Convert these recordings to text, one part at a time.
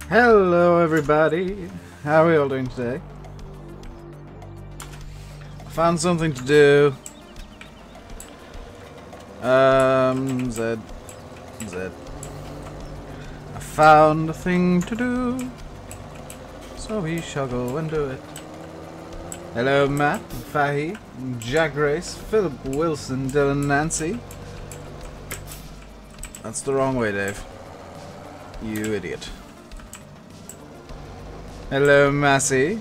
Hello everybody, how are we all doing today? I found something to do. Z. I found a thing to do, so we shall go and do it. Hello Matt, Fahy, Jack Grace, Philip Wilson, Dylan Nancy. That's the wrong way, Dave. You idiot. Hello, Massey.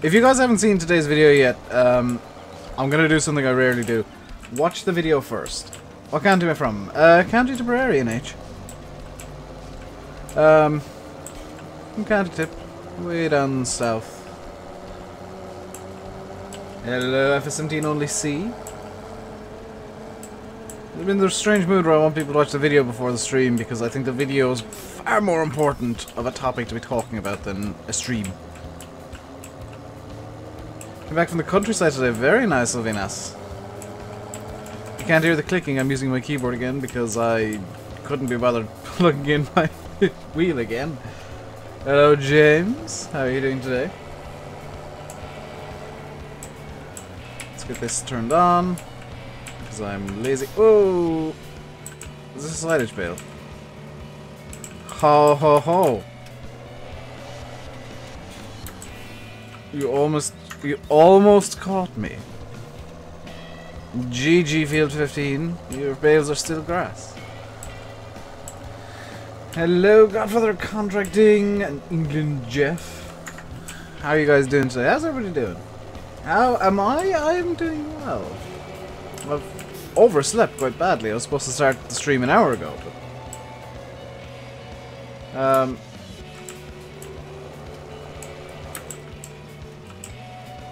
If you guys haven't seen today's video yet, I'm gonna do something I rarely do. Watch the video first. What county am I from? County Tipperary, NH. From County Tip, way down south. Hello, FS17 only C. I'm in the strange mood where I want people to watch the video before the stream because I think the video is far more important of a topic to be talking about than a stream. Came back from the countryside today. Very nice, Alvinas. You can't hear the clicking. I'm using my keyboard again because I couldn't be bothered plugging in my wheel again. Hello, James. How are you doing today? Let's get this turned on. Because I'm lazy. Oh! Is this a silage bale? Ho ho ho! You almost caught me. GG Field 15. Your bales are still grass. Hello, Godfather Contracting and England Jeff. How are you guys doing today? How's everybody doing? How am I? I'm doing well. I've overslept quite badly. I was supposed to start the stream an hour ago, but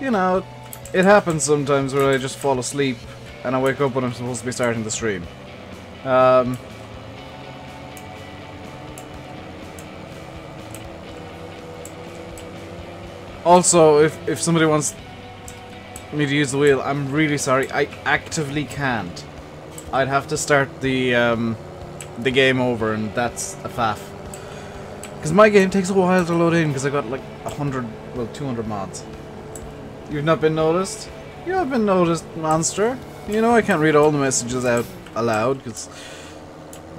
you know, it happens sometimes where I just fall asleep and I wake up when I'm supposed to be starting the stream. Also, if somebody wants me to use the wheel, I'm really sorry. I actively can't. I'd have to start the game over, and that's a faff. Because my game takes a while to load in, because I got like 200 mods. You've not been noticed? You have been noticed, monster. You know I can't read all the messages out aloud, because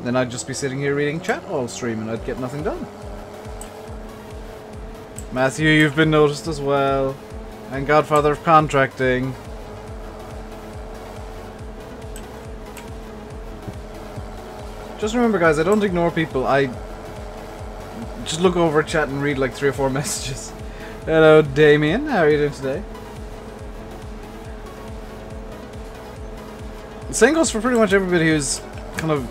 then I'd just be sitting here reading chat all stream, and I'd get nothing done. Matthew, you've been noticed as well. And Godfather of Contracting. Just remember, guys, I don't ignore people. I just look over chat and read like 3 or 4 messages. Hello, Damien. How are you doing today? The same goes for pretty much everybody who's kind of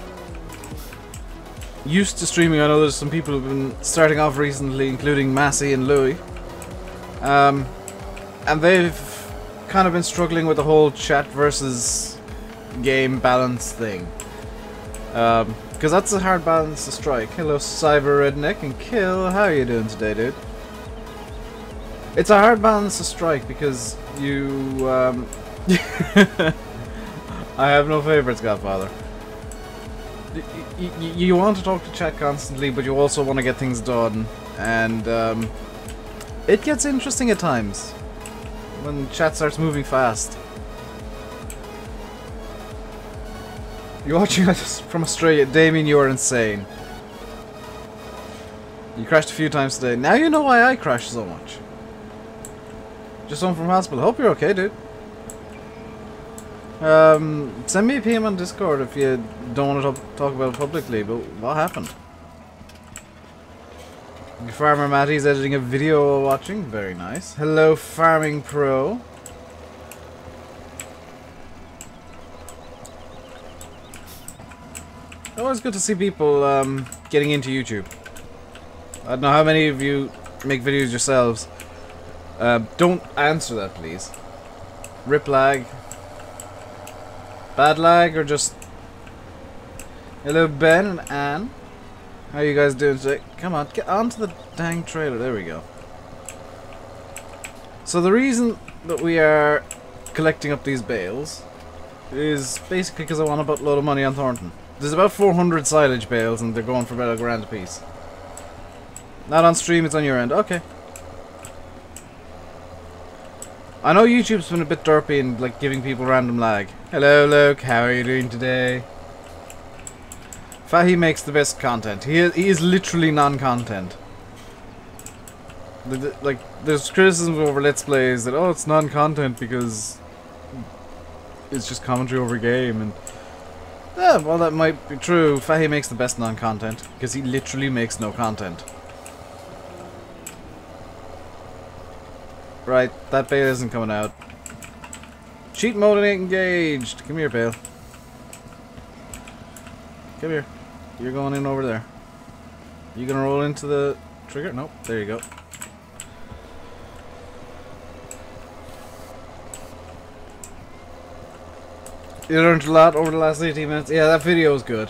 used to streaming. I know there's some people who've been starting off recently, including Massey and Louis. And they've kind of been struggling with the whole chat versus game balance thing. Because that's a hard balance to strike. Hello, Cyber Redneck and Kill. How are you doing today, dude? It's a hard balance to strike because you... I have no favorites, Godfather. You want to talk to chat constantly, but you also want to get things done. And it gets interesting at times when chat starts moving fast. You're watching us from Australia. Damien, you are insane. You crashed a few times today. Now you know why I crash so much. Just home from hospital. Hope you're okay, dude. Send me a PM on Discord if you don't want to talk about it publicly, but what happened? Farmer Matty's editing a video while watching. Very nice. Hello, Farming Pro. Always good to see people getting into YouTube. I don't know how many of you make videos yourselves. Don't answer that, please. Rip lag. Bad lag or just... Hello, Ben and Anne. How are you guys doing today? Come on, get onto the dang trailer. There we go. So the reason that we are collecting up these bales is basically because I want to put a load of money on Thornton. There's about 400 silage bales and they're going for about £1 a piece. Not on stream, it's on your end. Okay. I know YouTube's been a bit derpy and like giving people random lag. Hello Luke, how are you doing today? Fahy makes the best content. He is literally non-content. Like, there's criticism over Let's Plays that, oh, it's non-content because it's just commentary over a game, and yeah, well, that might be true. Fahy makes the best non-content because he literally makes no content. Right, that bale isn't coming out. Cheat mode ain't engaged. Come here, bale. Come here. You're going in over there. You gonna roll into the trigger? Nope. There you go. You learned a lot over the last 18 minutes. Yeah, that video was good.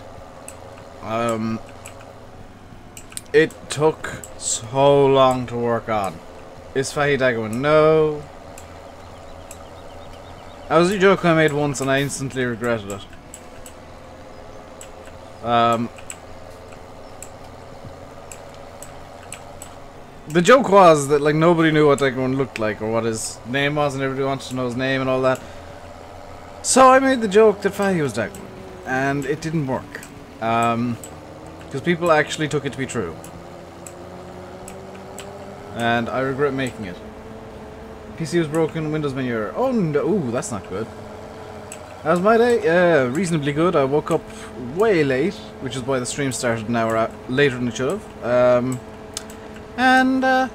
It took so long to work on. Is Fahy going? No. That was a joke I made once and I instantly regretted it. The joke was that like nobody knew what Dagon looked like or what his name was, and everybody wanted to know his name and all that. So I made the joke that Fahy was Dagon, and it didn't work. Because people actually took it to be true. And I regret making it. PC was broken, Windows menu error. Oh no, ooh, that's not good. How's my day? Yeah, reasonably good. I woke up way late, which is why the stream started an hour later than it should have.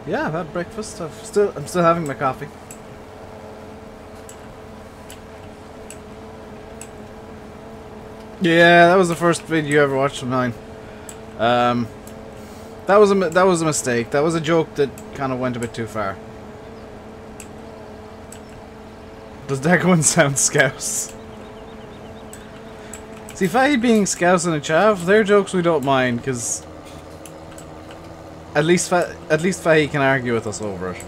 Yeah, I've had breakfast. I'm still having my coffee. Yeah, that was the first video you ever watched of mine. That was a mistake. That was a joke that kind of went a bit too far. Does that one sound scouse? See, Fahy being scouse and a chav, their jokes we don't mind, because at least Fahy can argue with us over it.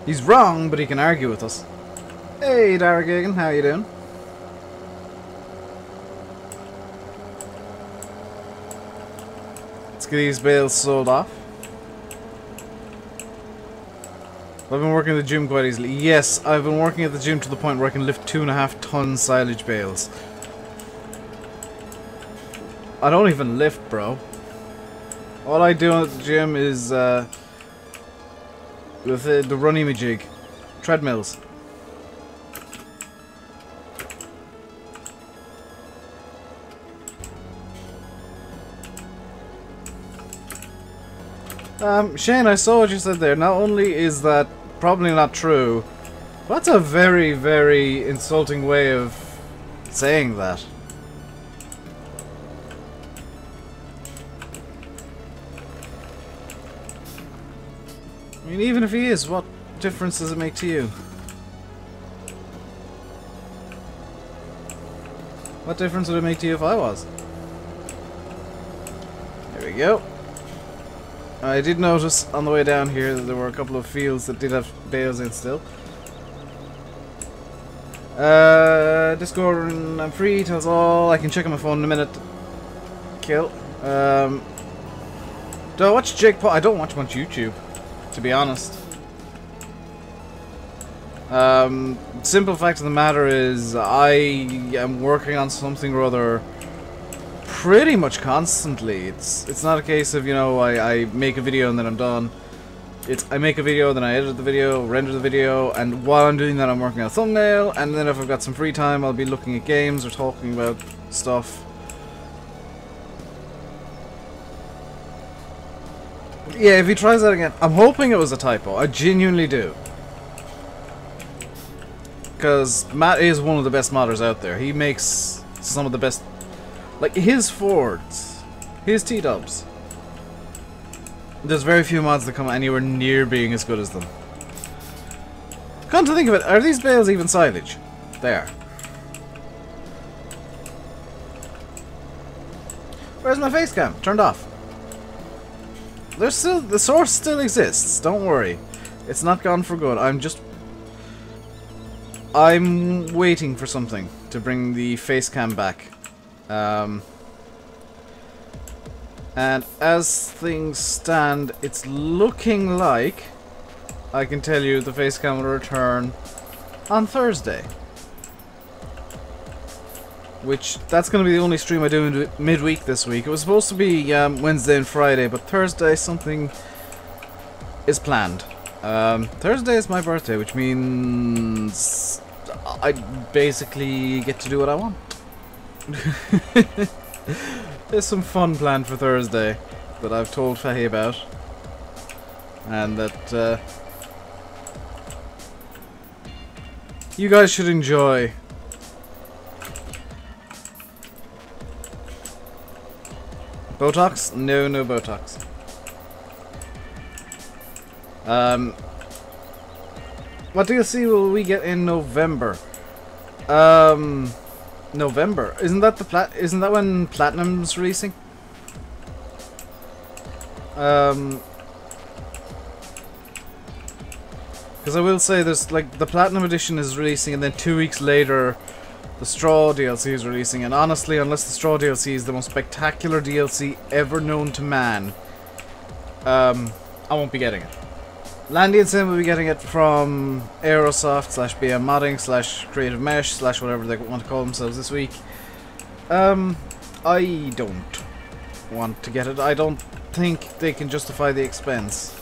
He's wrong, but he can argue with us. Hey, Dara Gagan, how you doing? Let's get these bales sold off. I've been working at the gym quite easily. Yes, I've been working at the gym to the point where I can lift 2.5 ton silage bales. I don't even lift, bro. All I do at the gym is with the runny-me-jig. Treadmills. Shane, I saw what you said there. Not only is that probably not true, but that's a very, very insulting way of saying that. I mean, even if he is, what difference does it make to you? What difference would it make to you if I was? There we go. I did notice on the way down here that there were a couple of fields that did have bales in still. Discord, I'm free, tells all. I can check on my phone in a minute. Kill. Do I watch Jake Paul? I don't watch much YouTube, to be honest. Simple fact of the matter is, I am working on something or other pretty much constantly. It's not a case of, you know, I make a video and then I'm done. It's I make a video, then I edit the video, render the video, and while I'm doing that I'm working on a thumbnail, and then if I've got some free time I'll be looking at games or talking about stuff. Yeah, if he tries that again, I'm hoping it was a typo. I genuinely do. Because Matt is one of the best modders out there. He makes some of the best, like his Fords, his T-dubs. There's very few mods that come anywhere near being as good as them. Come to think of it, are these bales even silage? They are. Where's my face cam? Turned off. There's still, the source still exists, don't worry. It's not gone for good. I'm waiting for something to bring the face cam back. And as things stand, it's looking like I can tell you the face cam will return on Thursday. Which, that's going to be the only stream I do in midweek this week. It was supposed to be Wednesday and Friday, but Thursday something is planned. Thursday is my birthday, which means I basically get to do what I want. There's some fun planned for Thursday that I've told Fahy about. And that you guys should enjoy. Botox? No, no Botox. What DLC will we get in November? November. Isn't that when Platinum's releasing? Because I will say there's like the Platinum Edition is releasing, and then 2 weeks later the Straw DLC is releasing, and honestly, unless the Straw DLC is the most spectacular DLC ever known to man, I won't be getting it. Landy and Sim will be getting it from Aerosoft / BM Modding / Creative Mesh / whatever they want to call themselves this week. I don't want to get it. I don't think they can justify the expense.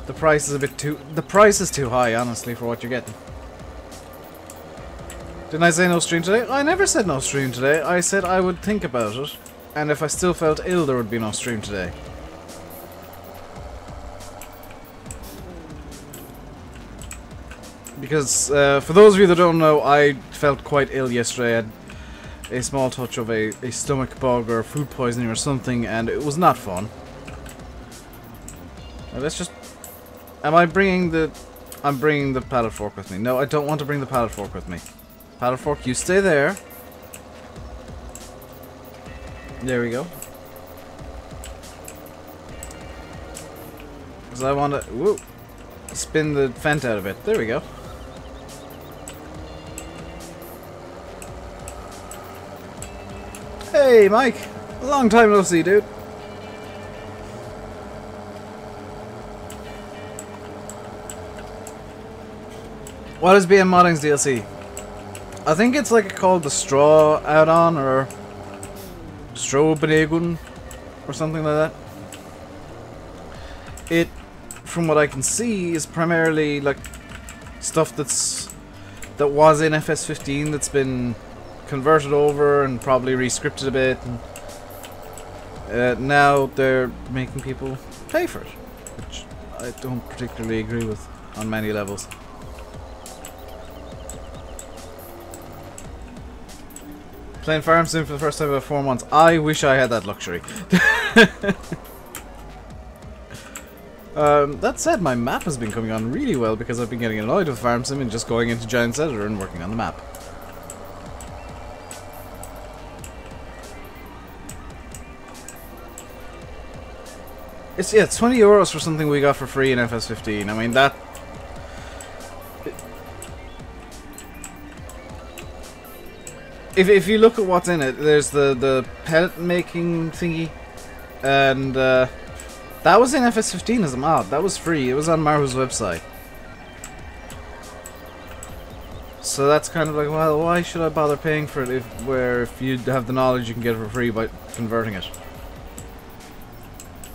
The price is too high, honestly, for what you're getting. Didn't I say no stream today? I never said no stream today. I said I would think about it, and if I still felt ill, there would be no stream today. Because, for those of you that don't know, I felt quite ill yesterday. I had a small touch of a stomach bug or food poisoning or something, and it was not fun. Now let's just... I'm bringing the paddle fork with me. No, I don't want to bring the paddle fork with me. Paddle fork, you stay there. There we go. Because I want to... spin the vent out of it. There we go. Hey, Mike! Long time no see, dude. What is BM Modding's DLC? I think it's like called the Straw add-on, or Straw Benegun, or something like that. It, from what I can see, is primarily like stuff that was in FS15 that's been converted over and probably re-scripted a bit, and now they're making people pay for it, which I don't particularly agree with on many levels. Playing Farm Sim for the first time in about 4 months. I wish I had that luxury. That said, my map has been coming on really well because I've been getting annoyed with Farm Sim and just going into Giant's Editor and working on the map. It's 20 euros for something we got for free in FS15. I mean, that... If you look at what's in it, there's the pellet making thingy, and that was in FS15 as a mod. That was free. It was on Maru's website. So that's kind of like, well, why should I bother paying for it if you have the knowledge you can get it for free by converting it?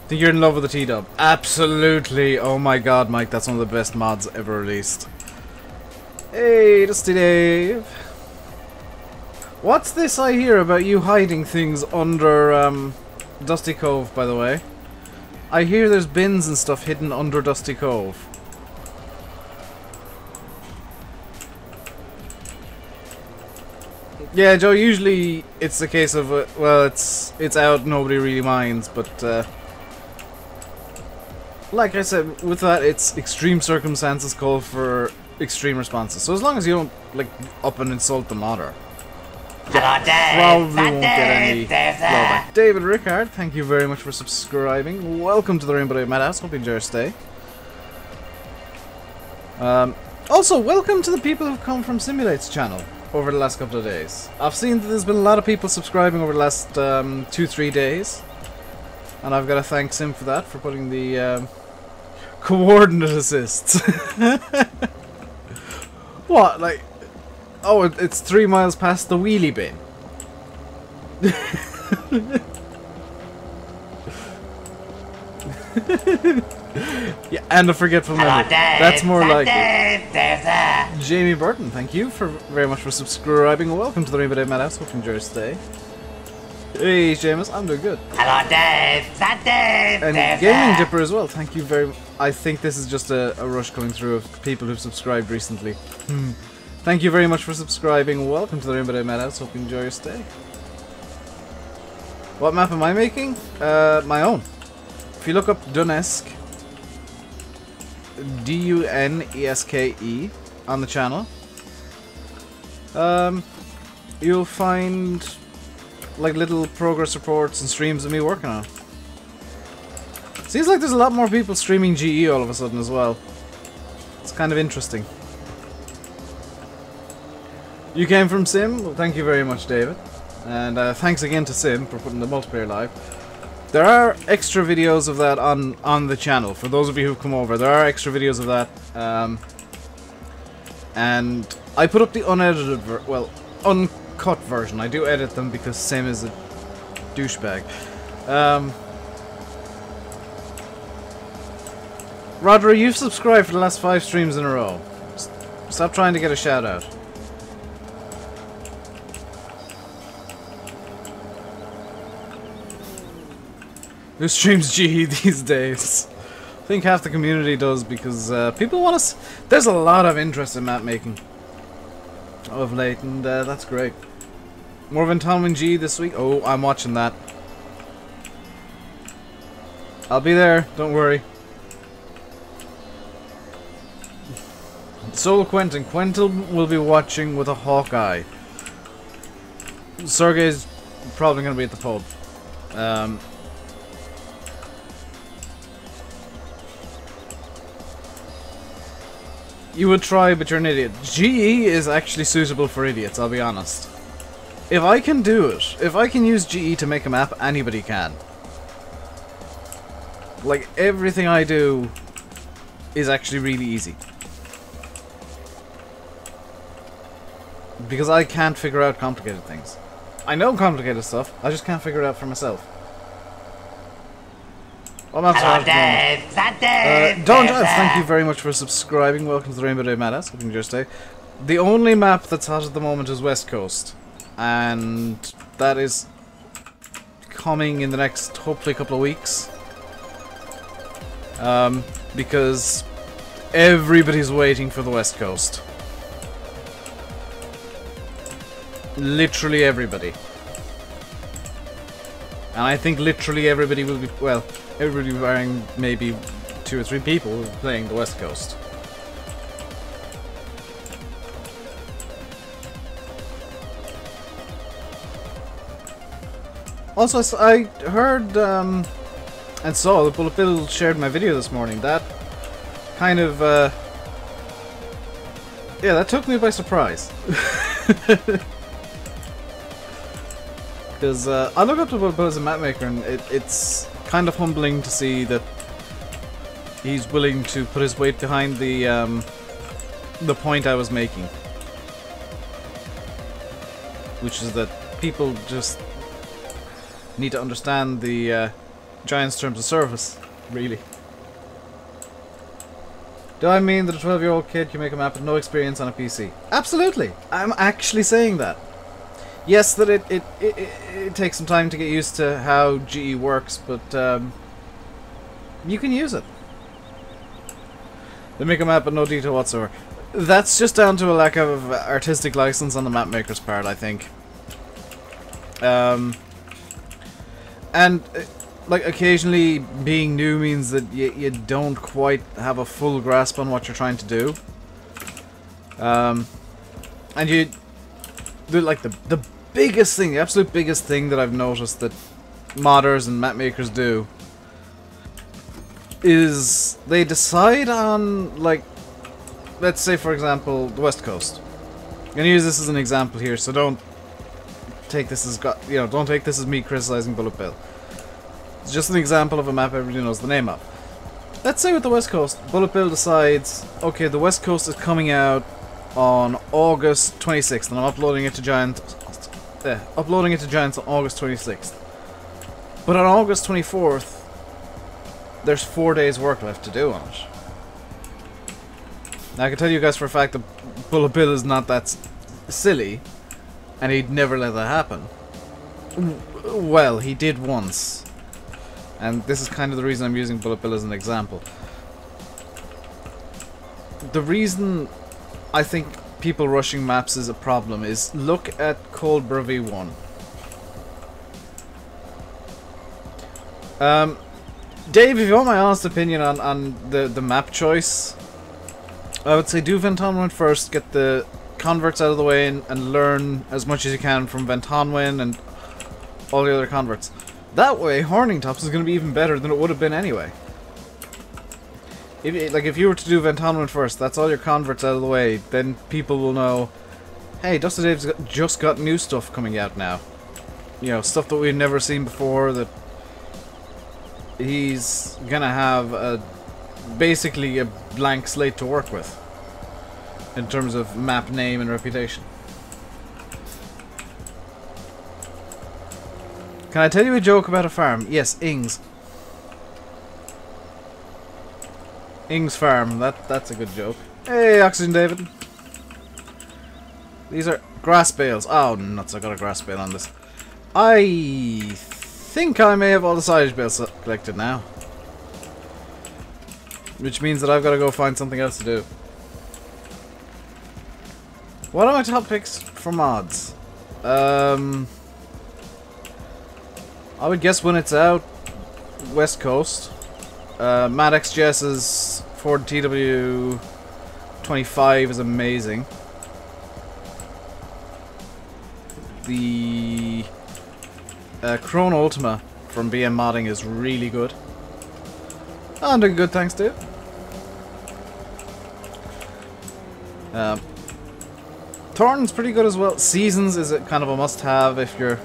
Think you're in love with the T-Dub? Absolutely! Oh my god, Mike, that's one of the best mods ever released. Hey, Dusty Dave! What's this I hear about you hiding things under Dusty Cove, by the way? I hear there's bins and stuff hidden under Dusty Cove. Yeah, Joe, usually it's a case of, well, it's out, nobody really minds, but like I said, with that, it's extreme circumstances call for extreme responses. So as long as you don't, like, up and insult the modder, probably won't get any blowback. David Rickard, thank you very much for subscribing. Welcome to the RainbowDave Madhouse. Hope you enjoy your stay. Also, welcome to the people who've come from Simulate's channel over the last couple of days. I've seen that there's been a lot of people subscribing over the last 2-3 days. And I've got to thank Sim for that, for putting the coordinate assists. What, like... Oh, it's 3 miles past the wheelie bin. Yeah, and a forgetful memory. That's more like it. Jamie Burton, thank you very much for subscribing. Welcome to the RainbowDave Madhouse. Hope you enjoy your stay. Hey, Seamus, I'm doing good. Hello, Dave. That Dave. And Gaming Dipper as well. Thank you very much. I think this is just a rush coming through of people who've subscribed recently. Thank you very much for subscribing. Welcome to the RainbowDave Madhouse. Hope you enjoy your stay. What map am I making? My own. If you look up Duneske, D-U-N-E-S-K-E, on the channel, you'll find like little progress reports and streams of me working on it. Seems like there's a lot more people streaming GE all of a sudden as well. It's kind of interesting. You came from Sim? Well, thank you very much, David. And thanks again to Sim for putting the multiplayer live. There are extra videos of that on the channel. For those of you who've come over, there are extra videos of that. And I put up the unedited, uncut version. I do edit them because Sim is a douchebag. Rodri, you've subscribed for the last 5 streams in a row. Stop trying to get a shout out. Who streams GE these days? I think half the community does because people want to. There's a lot of interest in map making of late, and that's great. Morven Tom and GE this week. Oh, I'm watching that. I'll be there. Don't worry. So will Quentin. Quentin will be watching with a Hawkeye. Sergey's probably going to be at the pub. You would try, but you're an idiot. GE is actually suitable for idiots, I'll be honest. If I can do it, if I can use GE to make a map, anybody can. Like, everything I do is actually really easy. Because I can't figure out complicated things. I know complicated stuff, I just can't figure it out for myself. Hello, Dave. That Dave. Don Giles, thank you very much for subscribing. Welcome to the RainbowDave Madhouse. Hope you enjoy your stay. The only map that's hot at the moment is West Coast. And that is coming in the next, hopefully, couple of weeks. Because everybody's waiting for the West Coast. Literally everybody. And I think literally everybody will be, well, everybody barring maybe 2 or 3 people playing the West Coast. Also, I heard and saw that Bullet Bill shared my video this morning. That kind of, yeah, that took me by surprise. Because I look up to Bullet Bill as a map maker, and it's kind of humbling to see that he's willing to put his weight behind the point I was making, which is that people just need to understand the Giants' terms of service, really. Do I mean that a 12-year-old kid can make a map with no experience on a PC? Absolutely! I'm actually saying that. Yes, that it takes some time to get used to how GE works, but you can use it. They make a map with no detail whatsoever. That's just down to a lack of artistic license on the map maker's part, I think. And like occasionally being new means that you don't quite have a full grasp on what you're trying to do. And you like the biggest thing, the absolute biggest thing that I've noticed that modders and map makers do is they decide on like let's say for example the West Coast. I'm gonna use this as an example here, so don't take this as don't take this as me criticizing Bullet Bill. It's just an example of a map everybody knows the name of. Let's say with the West Coast, Bullet Bill decides, okay, the West Coast is coming out on August 26th, and I'm uploading it to Giants on August 26th. But on August 24th, there's 4 days work left to do on it. Now I can tell you guys for a fact that Bullet Bill is not that silly, and he'd never let that happen. Well, he did once. And this is kind of the reason I'm using Bullet Bill as an example. The reason I think people rushing maps is a problem is look at Coldborough V1. Dave, if you want my honest opinion on the map choice, I would say do Ventonwin first, get the converts out of the way and learn as much as you can from Ventonwin and all the other converts. That way, Horning Tops is going to be even better than it would have been anyway. If you were to do Ventonwin first, that's all your converts out of the way, then people will know, hey, Dusty Dave's just got new stuff coming out now. You know, stuff that we've never seen before, that he's going to have basically a blank slate to work with in terms of map name and reputation. Can I tell you a joke about a farm? Yes, Ings. Ings Farm. That's a good joke. Hey, Oxygendavid. These are grass bales. Oh, nuts, I got a grass bale on this. I think I may have all the silage bales collected now. Which means that I've got to go find something else to do. What are my top picks for mods? I would guess when it's out, West Coast. Mad XJS's Ford TW25 is amazing. The Chrome Ultima from BM Modding is really good. I'm doing good, thanks, dude. Thornton's pretty good as well. Seasons is a kind of a must-have if you're...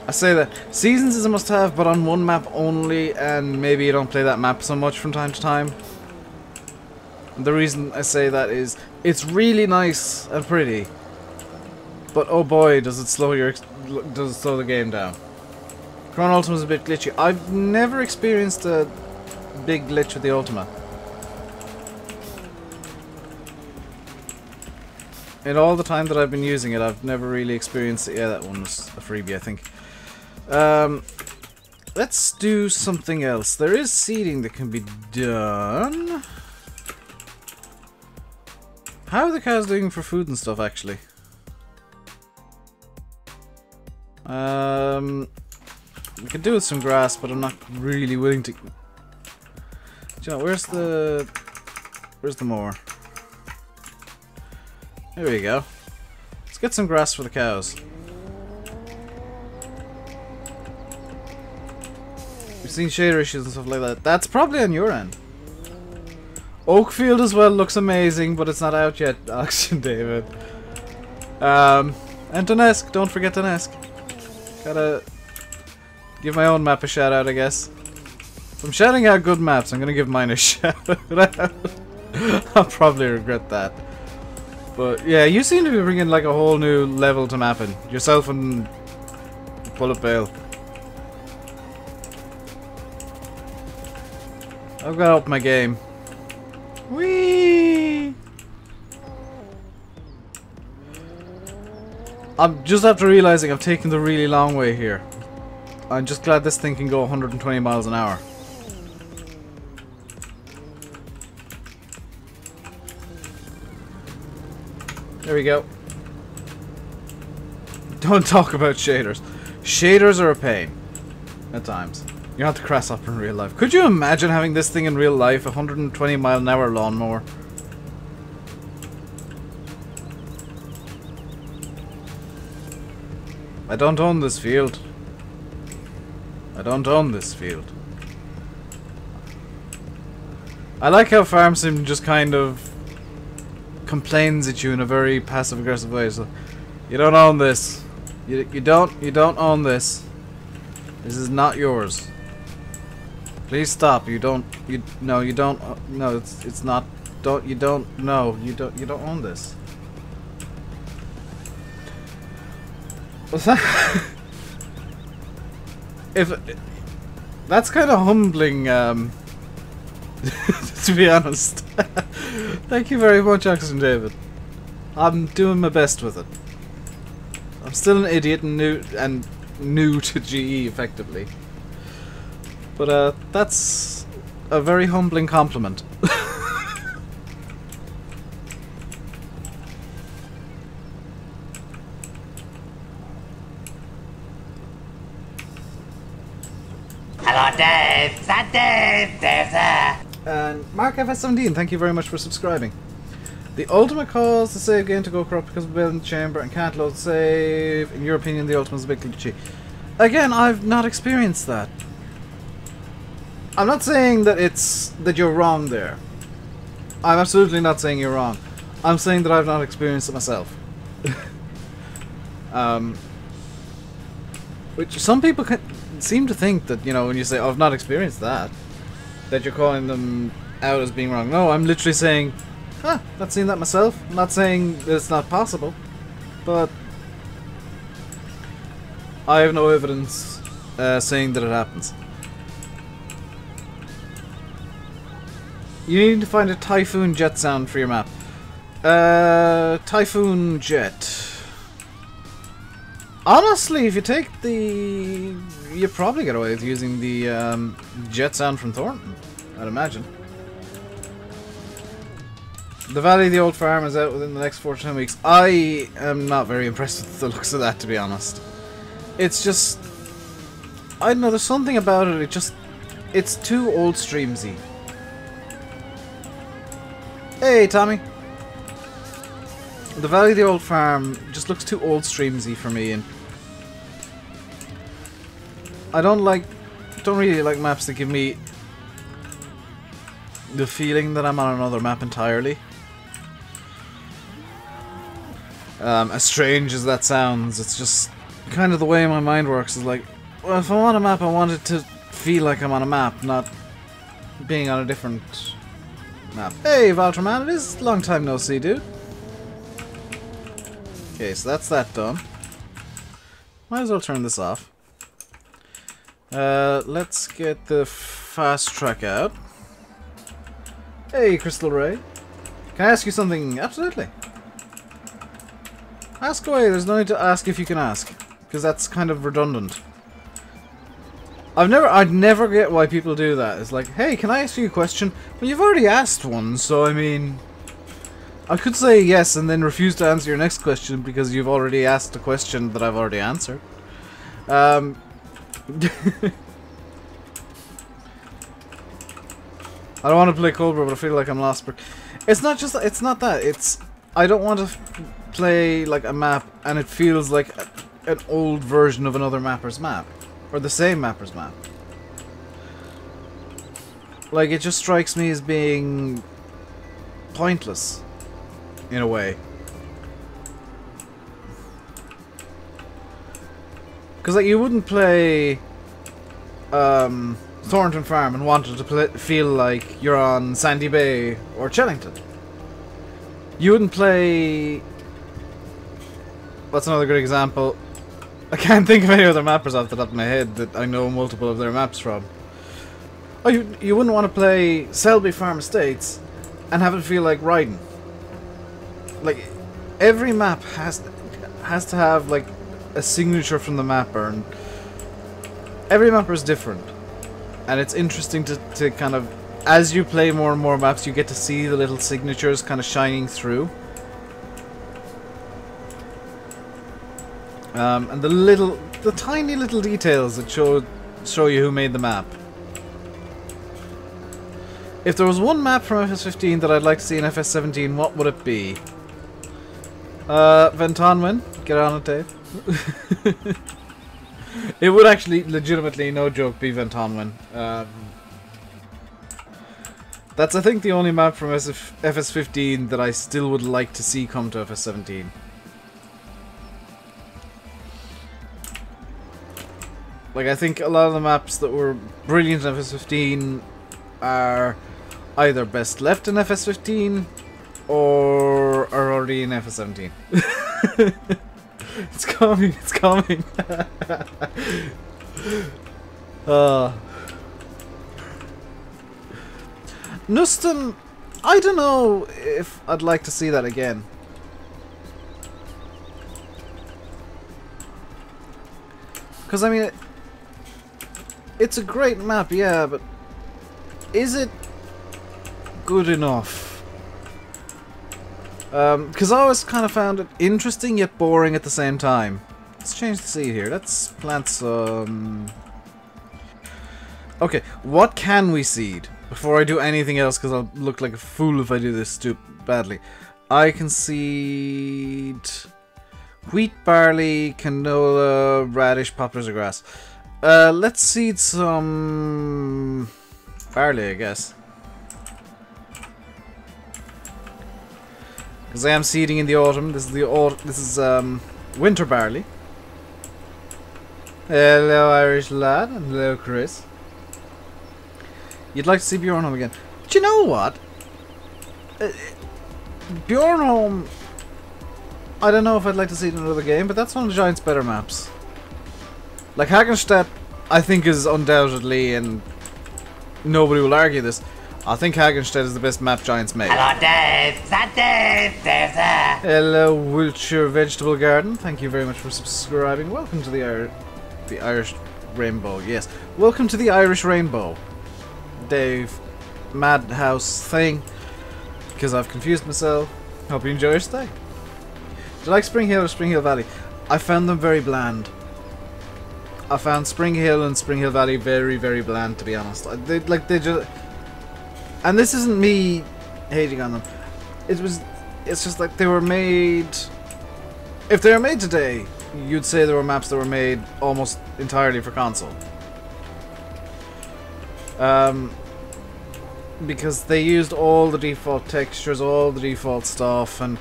I say that Seasons is a must-have, but on one map only, and maybe you don't play that map so much from time to time. The reason I say that is it's really nice and pretty, but oh boy, does it slow the game down. Chrono Ultima is a bit glitchy. I've never experienced a big glitch with the Ultima. In all the time that I've been using it, I've never really experienced it. Yeah, that one was a freebie, I think. Let's do something else. There is seeding that can be done. How are the cows doing for food and stuff, actually? We could do with some grass, but I'm not really willing to... Do you know, where's the mower? There we go. Let's get some grass for the cows. We've seen shader issues and stuff like that. That's probably on your end. Oakfield as well looks amazing, but it's not out yet, Oxygendavid. And Donetsk, don't forget Donetsk. Gotta give my own map a shout out, I guess. If I'm shouting out good maps, I'm gonna give mine a shout out. I'll probably regret that. But yeah, you seem to be bringing like a whole new level to mapping. Yourself and Bullet Bill. I've got to up my game. Whee! I'm just after realizing I've taken the really long way here. I'm just glad this thing can go 120 miles an hour. There we go. Don't talk about shaders. Shaders are a pain. At times. You have to crash up in real life. Could you imagine having this thing in real life? 120 mile an hour lawnmower. I don't own this field. I don't own this field. I like how Farm Sim just kind of complains at you in a very passive-aggressive way. So, you don't own this. You don't own this. This is not yours. Please stop. You don't. No. It's not. You don't own this. What's that? That's kind of humbling, to be honest. Thank you very much, Oxygendavid. I'm doing my best with it. I'm still an idiot and new to GE, effectively. But that's a very humbling compliment. Hello, Dave. Is that Dave? Dave there. And Mark FS17, thank you very much for subscribing. The ultimate cause the save game to go corrupt because of building the chamber and can't load save. In your opinion, the ultimate is a bit glitchy. Again, I've not experienced that. I'm not saying that you're wrong there. I'm absolutely not saying you're wrong. I'm saying that I've not experienced it myself. Which some people seem to think that, you know, when you say, oh, I've not experienced that you're calling them out as being wrong. No, I'm literally saying, not seen that myself. I'm not saying that it's not possible, but I have no evidence saying that it happens. You need to find a Typhoon jet sound for your map. Typhoon jet. Honestly, if you take the... you probably get away with using the jet sound from Thornton, I'd imagine. The Valley of the Old Farm is out within the next 4 to 10 weeks. I am not very impressed with the looks of that, to be honest. It's just... I don't know, there's something about it, it's too old streamsy. Hey, Tommy! The Valley of the Old Farm just looks too old streamsy for me, and I don't really like maps that give me the feeling that I'm on another map entirely. As strange as that sounds, it's just kind of the way my mind works. Is like, well, if I'm on a map, I want it to feel like I'm on a map, not being on a different map. Hey, Valtraman, it is a long time no see, dude. Okay, so that's that done. Might as well turn this off. Let's get the fast track out. Hey, Crystal Ray. Can I ask you something? Absolutely. Ask away, there's no need to ask if you can ask. Because that's kind of redundant. I'd never get why people do that. It's like, hey, can I ask you a question? Well, you've already asked one, so I mean... I could say yes and then refuse to answer your next question because you've already asked a question that I've already answered. I don't want to play Cobra, but I feel like I'm lost. It's not just that. It's not that. It's I don't want to play like a map and it feels like an old version of another mapper's map or the same mapper's map. Like it just strikes me as being pointless. In a way. Because like, you wouldn't play Thornton Farm and want it to feel like you're on Sandy Bay or Chellington. You wouldn't play... What's another good example? I can't think of any other mappers off the top of my head that I know multiple of their maps from. Oh, you wouldn't want to play Selby Farm Estates and have it feel like Ryden. Like, every map has to have, like, a signature from the mapper, and every mapper is different. And it's interesting to kind of, as you play more and more maps, you get to see the little signatures kind of shining through. And the tiny little details that show you who made the map. If there was one map from FS15 that I'd like to see in FS17, what would it be? Ventonwin, get on it, Dave. It would actually, legitimately, no joke, be Ventonwin. That's, I think, the only map from FS15 that I still would like to see come to FS17. Like, I think a lot of the maps that were brilliant in FS15 are either best left in FS15 or are already in FS17. It's coming, it's coming. Nuston, I don't know if I'd like to see that again. Because, I mean, it's a great map, yeah, but is it good enough? Because I always kind of found it interesting yet boring at the same time. Let's change the seed here. Let's plant some... Okay, what can we seed? Before I do anything else, because I'll look like a fool if I do this badly. I can seed wheat, barley, canola, radish, poplars, or grass. Let's seed some barley, I guess. Because I am seeding in the autumn. This is winter barley. Hello, Irish lad, and hello, Chris. You'd like to see Bjornholm again. Do you know what? Bjornholm... I don't know if I'd like to see it in another game, but that's one of the Giants' better maps. Like, Hagenstedt, I think, is undoubtedly, and nobody will argue this, I think Hagenstedt is the best map Giants made. Hello, Dave. Is that Dave? There's a... Hello, Wiltshire Vegetable Garden. Thank you very much for subscribing. Welcome to the Irish Rainbow. Yes, welcome to the Irish Rainbow. Dave, madhouse thing, because I've confused myself. Hope you enjoy your stay. Do you like Spring Hill or Spring Hill Valley? I found them very bland. I found Spring Hill and Spring Hill Valley very, very bland, to be honest. They just... And this isn't me hating on them. It's just like they were made... If they were made today, you'd say there were maps that were made almost entirely for console. Because they used all the default textures, all the default stuff, and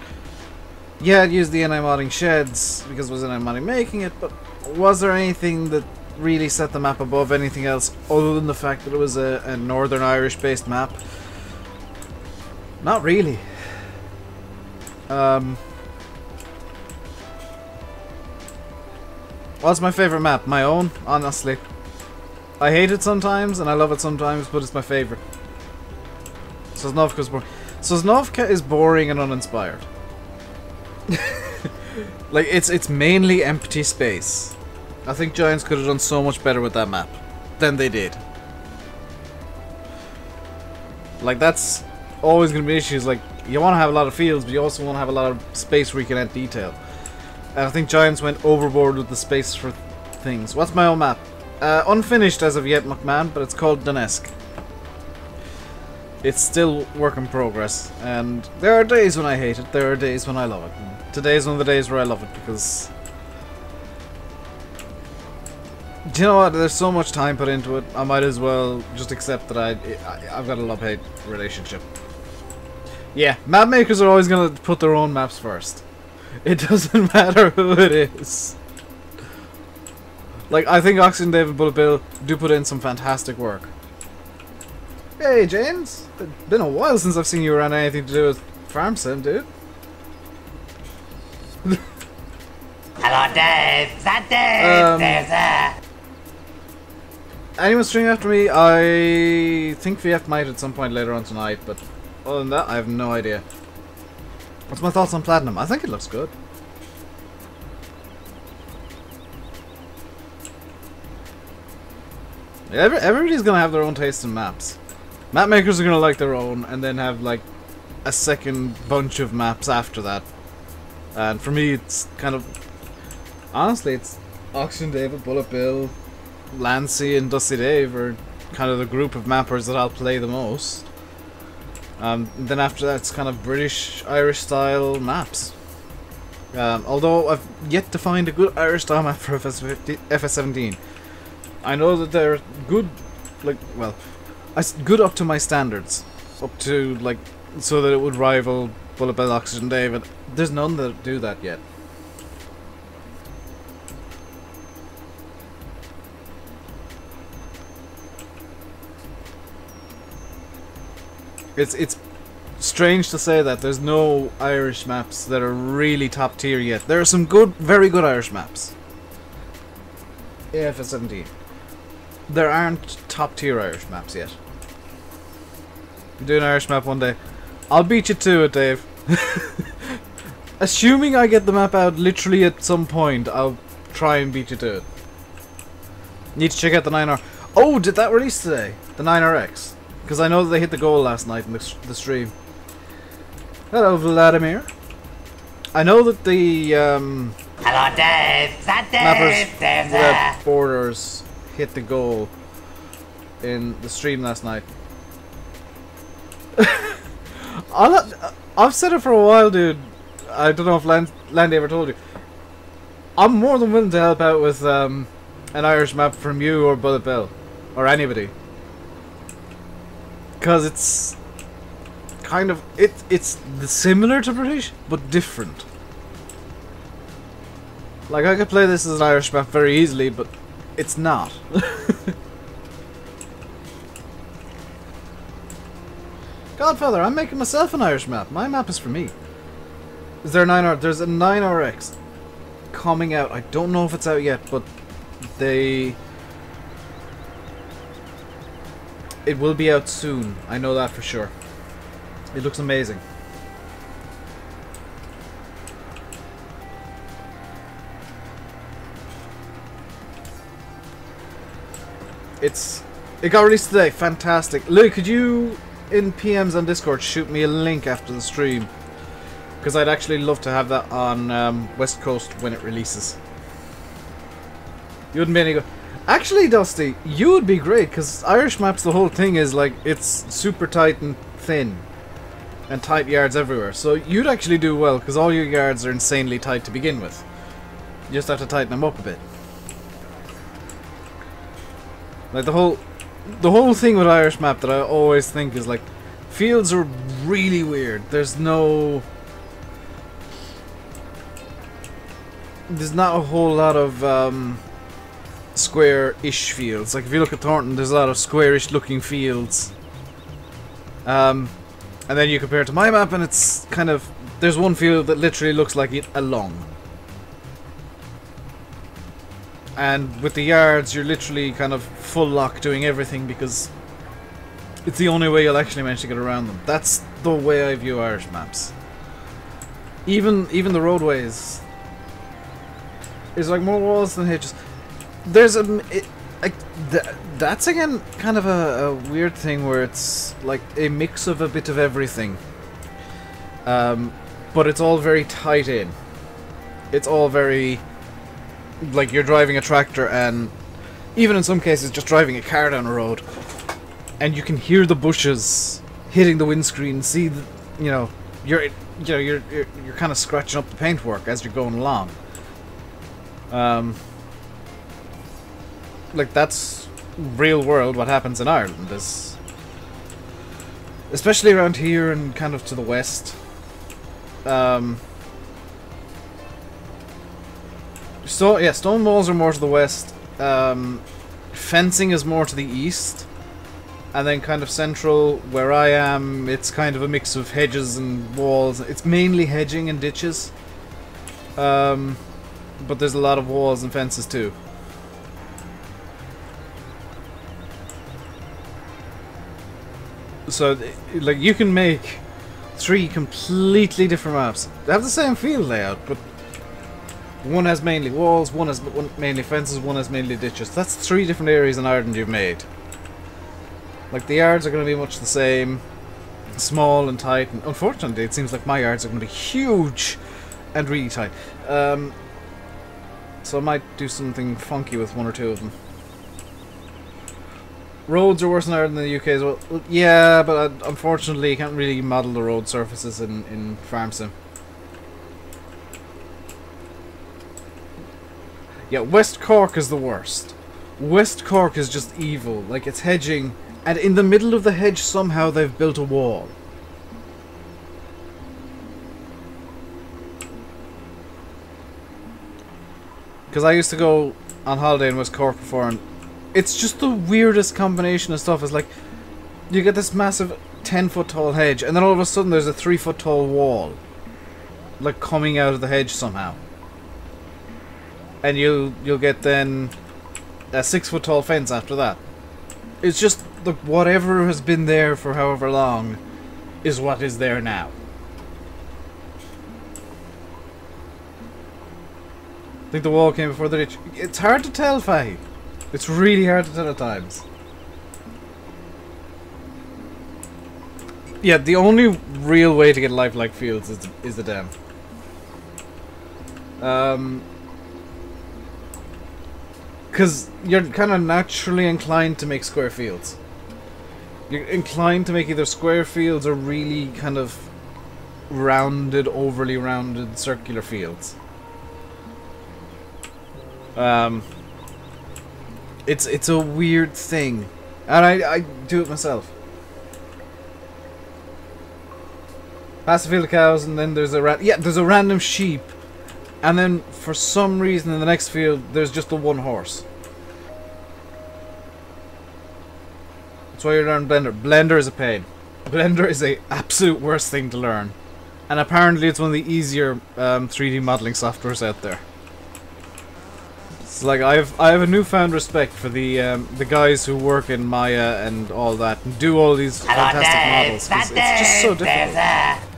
yeah, it used the NI modding sheds because it was NI modding making it, but was there anything that really set the map above anything else other than the fact that it was a Northern Irish based map? Not really. What's my favourite map? My own, honestly. I hate it sometimes and I love it sometimes, but it's my favourite. Sosnovka's boring. Sosnovka is boring and uninspired. Like, it's mainly empty space. I think Giants could have done so much better with that map than they did. Like, that's always going to be issues. Like, you want to have a lot of fields, but you also want to have a lot of space where you can add detail. And I think Giants went overboard with the space for things. What's my own map? Unfinished as of yet, McMahon, but it's called Donetsk. It's still work in progress, and there are days when I hate it, there are days when I love it. And today's one of the days where I love it, because... Do you know what? There's so much time put into it, I might as well just accept that I've got a love-hate relationship. Yeah, map makers are always going to put their own maps first. It doesn't matter who it is. Like, I think Oxygendavid and Bullet Bill do put in some fantastic work. Hey, James. It's been a while since I've seen you around anything to do with Farm Sim, dude. Hello, Dave. Is that Dave? There's a... Anyone streaming after me? I think VF might at some point later on tonight, but other than that, I have no idea. What's my thoughts on Platinum? I think it looks good. Everybody's gonna have their own taste in maps. Map makers are gonna like their own, and then have like a second bunch of maps after that. And for me, it's kind of... Honestly, it's Oxygendavid, Bullet Bill, Lancy, and Dusty Dave are kind of the group of mappers that I'll play the most. Then after that, it's kind of British, Irish style maps. Although I've yet to find a good Irish style map for FS17. I know that they're good, like, well, good up to my standards. up to, like, so that it would rival Bullet Bill, Oxygendavid. There's none that do that yet. It's strange to say that there's no Irish maps that are really top tier yet. There are some good, very good Irish maps. AFS17. There aren't top tier Irish maps yet. Do an Irish map one day. I'll beat you to it, Dave. Assuming I get the map out literally at some point, I'll try and beat you to it. Need to check out the 9R. Oh, did that release today? The 9RX? Because I know that they hit the goal last night in the stream. Hello, Vladimir. I know that the Hello, Dave. Is that Mappers Dave? Dave's Without Borders hit the goal in the stream last night. I've said it for a while, dude. I don't know if Landy ever told you. I'm more than willing to help out with an Irish map from you or Bullet Bill. Or anybody. Because it's kind of... It's similar to British, but different. Like, I could play this as an Irish map very easily, but it's not. Godfather, I'm making myself an Irish map. My map is for me. Is there a 9R? There's a 9RX coming out. I don't know if it's out yet, but it will be out soon. I know that for sure. It looks amazing. It got released today. Fantastic. Louis, could you, in PMs on Discord, shoot me a link after the stream? Because I'd actually love to have that on West Coast when it releases. You wouldn't be any good. Actually, Dusty, you would be great, because Irish maps, the whole thing is like, it's super tight and thin. And tight yards everywhere. So you'd actually do well, because all your yards are insanely tight to begin with. You just have to tighten them up a bit. Like the whole thing with Irish map that I always think is like, fields are really weird. There's not a whole lot of square-ish fields. Like if you look at Thornton, there's a lot of square-ish looking fields. And then you compare it to my map, and it's kind of, there's one field that literally looks like a lawn. And with the yards, you're literally kind of full lock doing everything because it's the only way you'll actually manage to get around them. That's the way I view Irish maps. Even the roadways. There's like more walls than hedges. There's that's again kind of a weird thing where it's like a mix of a bit of everything. But it's all very tight in. It's all very... like you're driving a tractor and even in some cases just driving a car down a road and you can hear the bushes hitting the windscreen, see the, you're kind of scratching up the paintwork as you're going along. Like that's real world what happens in Ireland, is especially around here and kind of to the west. So yeah, stone walls are more to the west. Fencing is more to the east, and then kind of central where I am, it's kind of a mix of hedges and walls. It's mainly hedging and ditches, but there's a lot of walls and fences too. So like you can make 3 completely different maps. They have the same field layout, but one has mainly walls, one has mainly fences, one has mainly ditches. That's 3 different areas in Ireland you've made. Like the yards are going to be much the same, small and tight. And unfortunately, it seems like my yards are going to be huge and really tight. So I might do something funky with 1 or 2 of them. Roads are worse in Ireland than the UK as well. Yeah, but unfortunately, you can't really model the road surfaces in Farm Sim. Yeah, West Cork is the worst. West Cork is just evil. Like, it's hedging And in the middle of the hedge, somehow they've built a wall. Because I used to go on holiday in West Cork before, and it's just the weirdest combination of stuff. It's like, you get this massive 10-foot tall hedge, and then all of a sudden there's a 3-foot tall wall. Like, coming out of the hedge somehow. And you'll get then a 6-foot tall fence after that. It's just, the whatever has been there for however long is what is there now. I think the wall came before the ditch. It's hard to tell, Fahy. It's really hard to tell at times. Yeah, the only real way to get lifelike fields is the dam. Because you're kind of naturally inclined to make square fields. You're inclined to make either square fields or really kind of rounded, overly rounded circular fields. It's a weird thing, and I do it myself. Pass a field of cows, and then there's there's a random sheep, and then for some reason in the next field there's just the one horse. That's why you learn Blender. Blender is a pain. Blender is the absolute worst thing to learn, and apparently it's one of the easier 3D modeling softwares out there. It's like I have a newfound respect for the guys who work in Maya and all that and do all these fantastic models. It's just so difficult.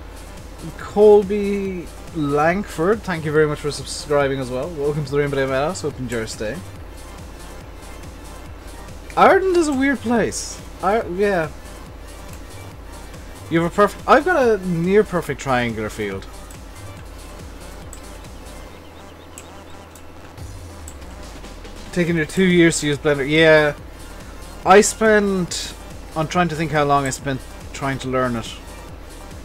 Colby Langford, thank you very much for subscribing as well. Welcome to the RainbowDave House. Hope you enjoy your stay. Ireland is a weird place. Yeah. You have a perfect. I've got a near perfect triangular field. Taking you 2 years to use Blender. Yeah, I spent. I'm trying to think how long I spent trying to learn it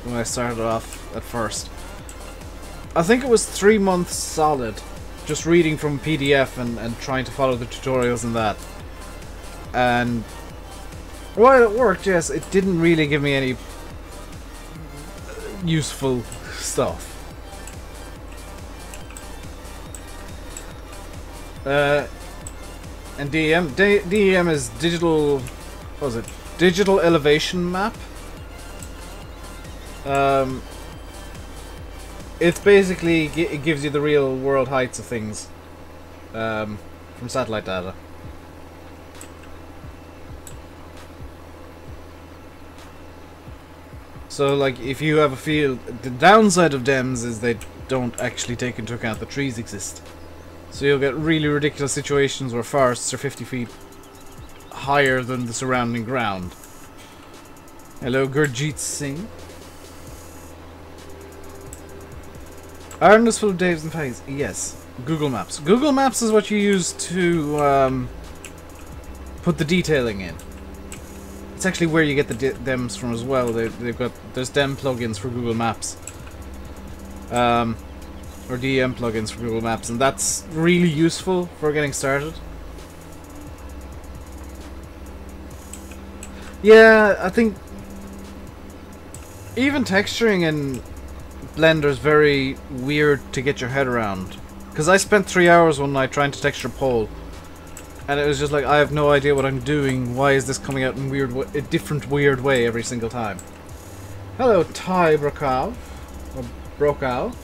when I started off at first. I think it was 3 months solid, just reading from PDF and trying to follow the tutorials and that. And while it worked, yes, it didn't really give me any useful stuff. And DEM is digital. What was it? Digital elevation map. It's basically it gives you the real world heights of things from satellite data. So, like, if you have a field, the downside of DEMs is they don't actually take into account that trees exist. So you'll get really ridiculous situations where forests are 50 feet higher than the surrounding ground. Hello, Gurjeet Singh. Ireland is full of Daves and Fays. Yes. Google Maps. Google Maps is what you use to put the detailing in. It's actually where you get the DEMs from as well. There's DEM plugins for Google Maps. Or DEM plugins for Google Maps, and that's really useful for getting started. Yeah, I think even texturing in Blender is very weird to get your head around. Because I spent 3 hours one night trying to texture pole, and it was just like, I have no idea what I'm doing. Why is this coming out in a different weird way every single time? Hello, Ty Brokow. Or Brokow.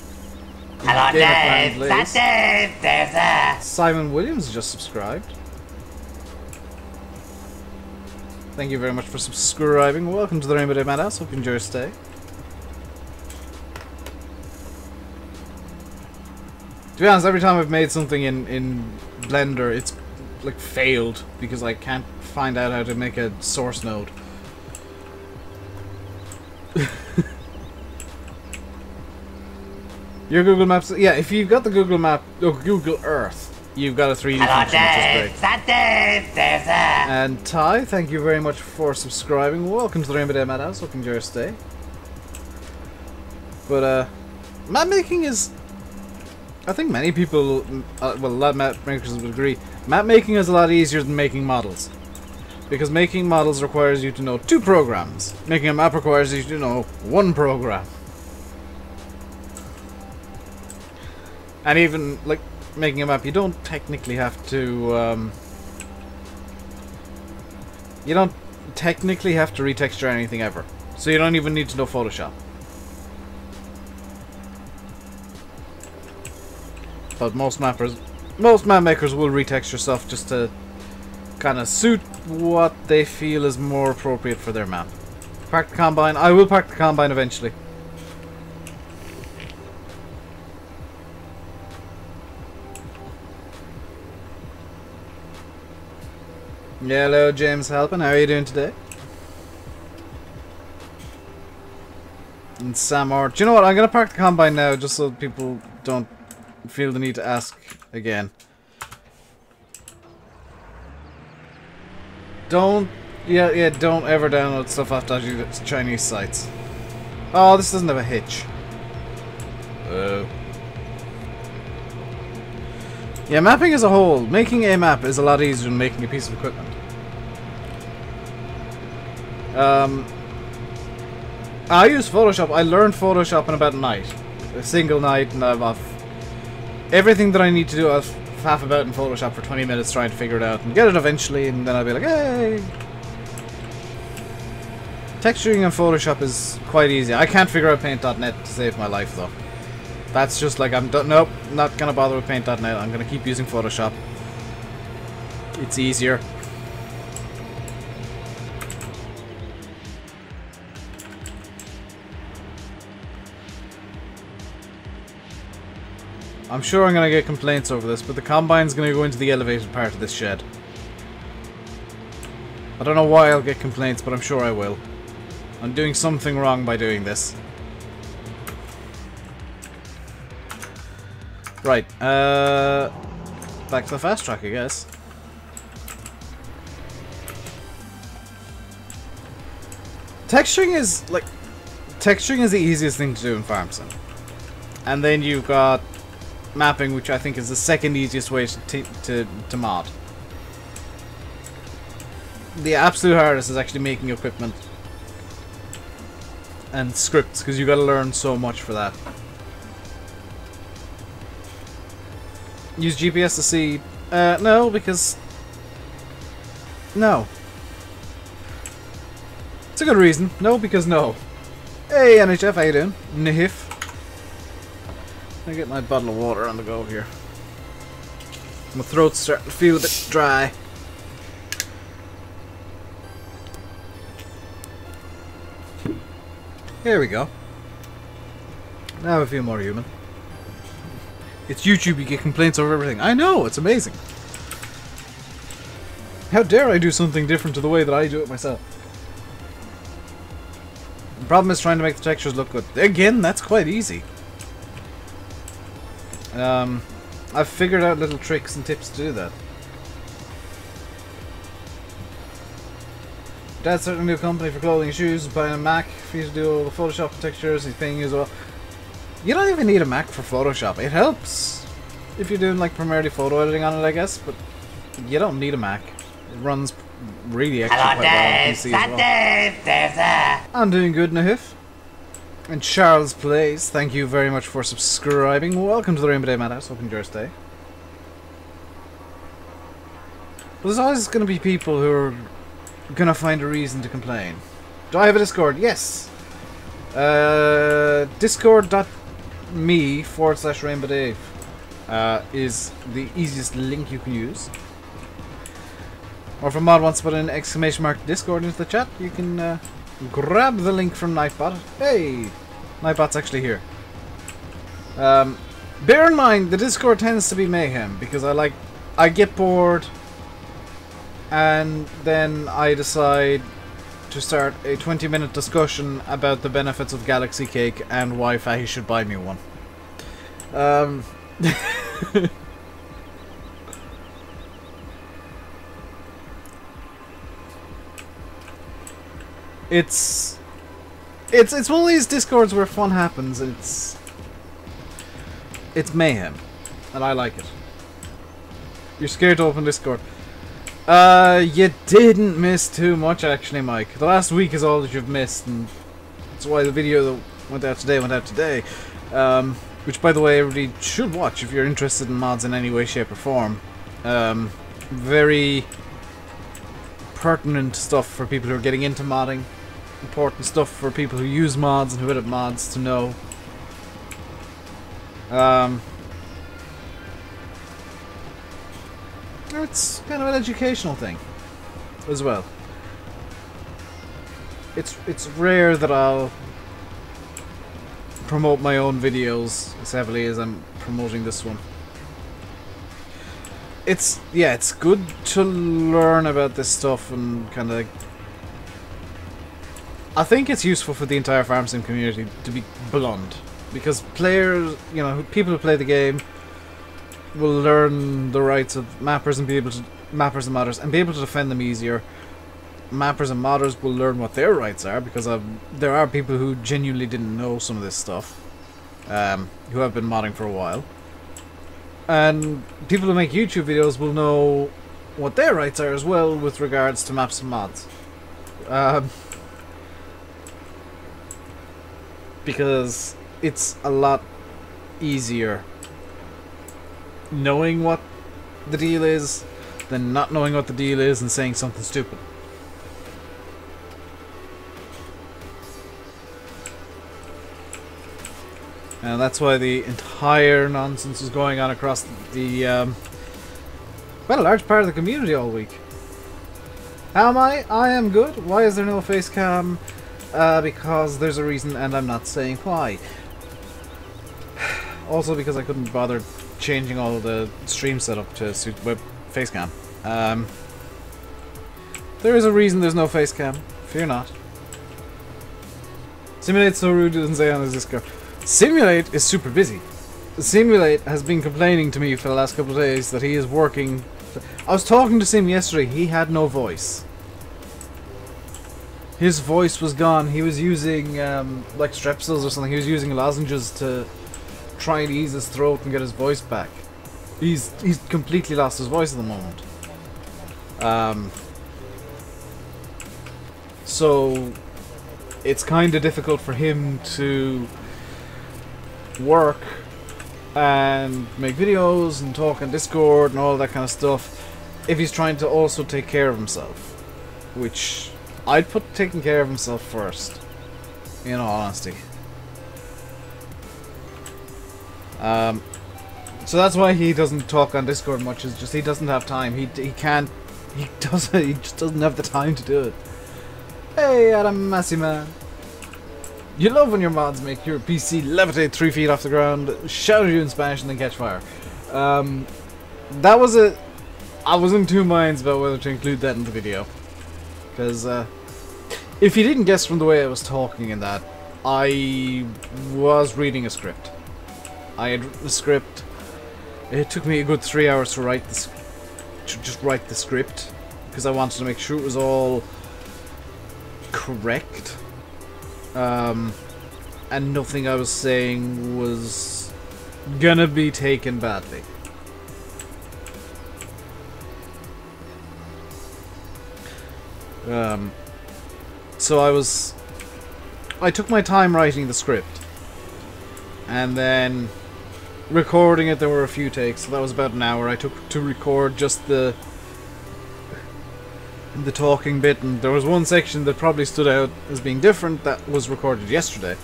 Hello, Dave. That's Dave. Dave's there. Simon Williams just subscribed. Thank you very much for subscribing. Welcome to the RainbowDave Madhouse. Hope you enjoy your stay. To be honest, every time I've made something in Blender, it's like failed because I can't find out how to make a source node. Your Google Maps, yeah. If you've got the Google Map, or Google Earth, you've got a 3D function, which is great. Dave's there. And Ty, thank you very much for subscribing. Welcome to the RainbowDave Madhouse. Hope you enjoy your stay. But map making is, I think many people, well, a lot of map makers would agree, map making is a lot easier than making models. Because making models requires you to know 2 programs. Making a map requires you to know 1 program. And even, like, making a map, you don't technically have to, you don't technically have to retexture anything ever. So you don't even need to know Photoshop. But most map makers will retexture stuff just to kind of suit what they feel is more appropriate for their map. Park the Combine. I will park the Combine eventually. Yeah, hello, James Halpin. How are you doing today? And Sam Art. Do you know what? I'm going to park the Combine now just so people don't feel the need to ask again. Don't ever download stuff off dodgy Chinese sites. Oh, this doesn't have a hitch. Oh. Yeah, mapping as a whole, making a map is a lot easier than making a piece of equipment. I use Photoshop. I learned Photoshop in about a night. A single night, and I'm off. Everything that I need to do, I'll faff about in Photoshop for 20 minutes trying to figure it out and get it eventually, and then I'll be like, hey! Texturing in Photoshop is quite easy. I can't figure out Paint.net to save my life, though. That's just like, nope, not gonna bother with Paint.net. I'm gonna keep using Photoshop. It's easier. I'm sure I'm gonna get complaints over this, but the Combine's gonna go into the elevated part of this shed. I don't know why I'll get complaints, but I'm sure I will. I'm doing something wrong by doing this. Right, back to the fast track, I guess. Texturing is the easiest thing to do in Farm Sim. And then you've got mapping, which I think is the second easiest way to mod. The absolute hardest is actually making equipment and scripts, because you got to learn so much for that. Use GPS to see? No, because... No. It's a good reason. No, because no. Hey, NHF, how you doing? Nihif. I get my bottle of water on the go here. My throat's starting to feel a bit dry. Here we go. Now I feel more human. It's YouTube, you get complaints over everything. I know, it's amazing. How dare I do something different to the way that I do it myself? The problem is trying to make the textures look good. Again, that's quite easy. I've figured out little tricks and tips to do that. Dad's starting a new company for clothing and shoes, buying a Mac for you to do all the Photoshop textures and thing as well. You don't even need a Mac for Photoshop. It helps if you're doing like primarily photo editing on it, I guess, but you don't need a Mac. It runs really actually Hello, quite well on Dave. PC as That well. Dave. There's a... I'm doing good, Nahif. And Charles Plays, thank you very much for subscribing. Welcome to the RainbowDave Madhouse. Hope you enjoy your stay. But there's always going to be people who are going to find a reason to complain. Do I have a Discord? Yes. Discord.me/RainbowDave is the easiest link you can use. Or if a mod wants to put an exclamation mark Discord into the chat, you can grab the link from Nightbot. Hey! Nightbot's actually here. Bear in mind, the Discord tends to be mayhem, because I get bored, and then I decide to start a 20-minute discussion about the benefits of Galaxy Cake and why Fahy should buy me one. It's one of these Discords where fun happens, and it's mayhem, and I like it. You're scared to open Discord. You didn't miss too much, actually, Mike. The last week is all that you've missed, and that's why the video that went out today. Which, by the way, everybody should watch if you're interested in mods in any way, shape, or form. Very pertinent stuff for people who are getting into modding. Important stuff for people who use mods and who edit mods to know. It's kind of an educational thing as well. It's rare that I'll promote my own videos as heavily as I'm promoting this one. It's good to learn about this stuff and kind of. I think it's useful for the entire farm sim community, to be blunt, because players, people who play the game will learn the rights of mappers and mappers and modders and be able to defend them easier. Mappers and modders will learn what their rights are, because there are people who genuinely didn't know some of this stuff, who have been modding for a while. And people who make YouTube videos will know what their rights are as well with regards to maps and mods. Because it's a lot easier knowing what the deal is than not knowing what the deal is and saying something stupid. And that's why the entire nonsense is going on across the, well, a large part of the community all week. How am I? I am good. Why is there no face cam? Because there's a reason, and I'm not saying why. Also because I couldn't bother changing all the stream setup to suit web facecam. There is a reason there's no facecam. Fear not. Simulate so rude doesn't say on his Discord. Simulate is super busy. Simulate has been complaining to me for the last couple of days that he is working. I was talking to Sim yesterday. He had no voice. His voice was gone. He was using like strepsils or something. He was using lozenges to try and ease his throat and get his voice back. He's completely lost his voice at the moment. So it's kind of difficult for him to work and make videos and talk on Discord and all that kind of stuff if he's trying to also take care of himself, which I'd put taking care of himself first, in all honesty. So that's why he doesn't talk on Discord much. Is just he doesn't have time. He just doesn't have the time to do it. Hey, Adam Massey man. You love when your mods make your PC levitate 3 feet off the ground, shout at you in Spanish, and then catch fire. That was a. I was in two minds about whether to include that in the video, because if you didn't guess from the way I was talking in that, I was reading a script. I had written a script. It took me a good 3 hours to write this, to just write the script, because I wanted to make sure it was all correct. And nothing I was saying was gonna be taken badly. So I took my time writing the script, and then recording it. There were a few takes, so that was about an hour I took to record just the talking bit, and there was one section that probably stood out as being different that was recorded yesterday.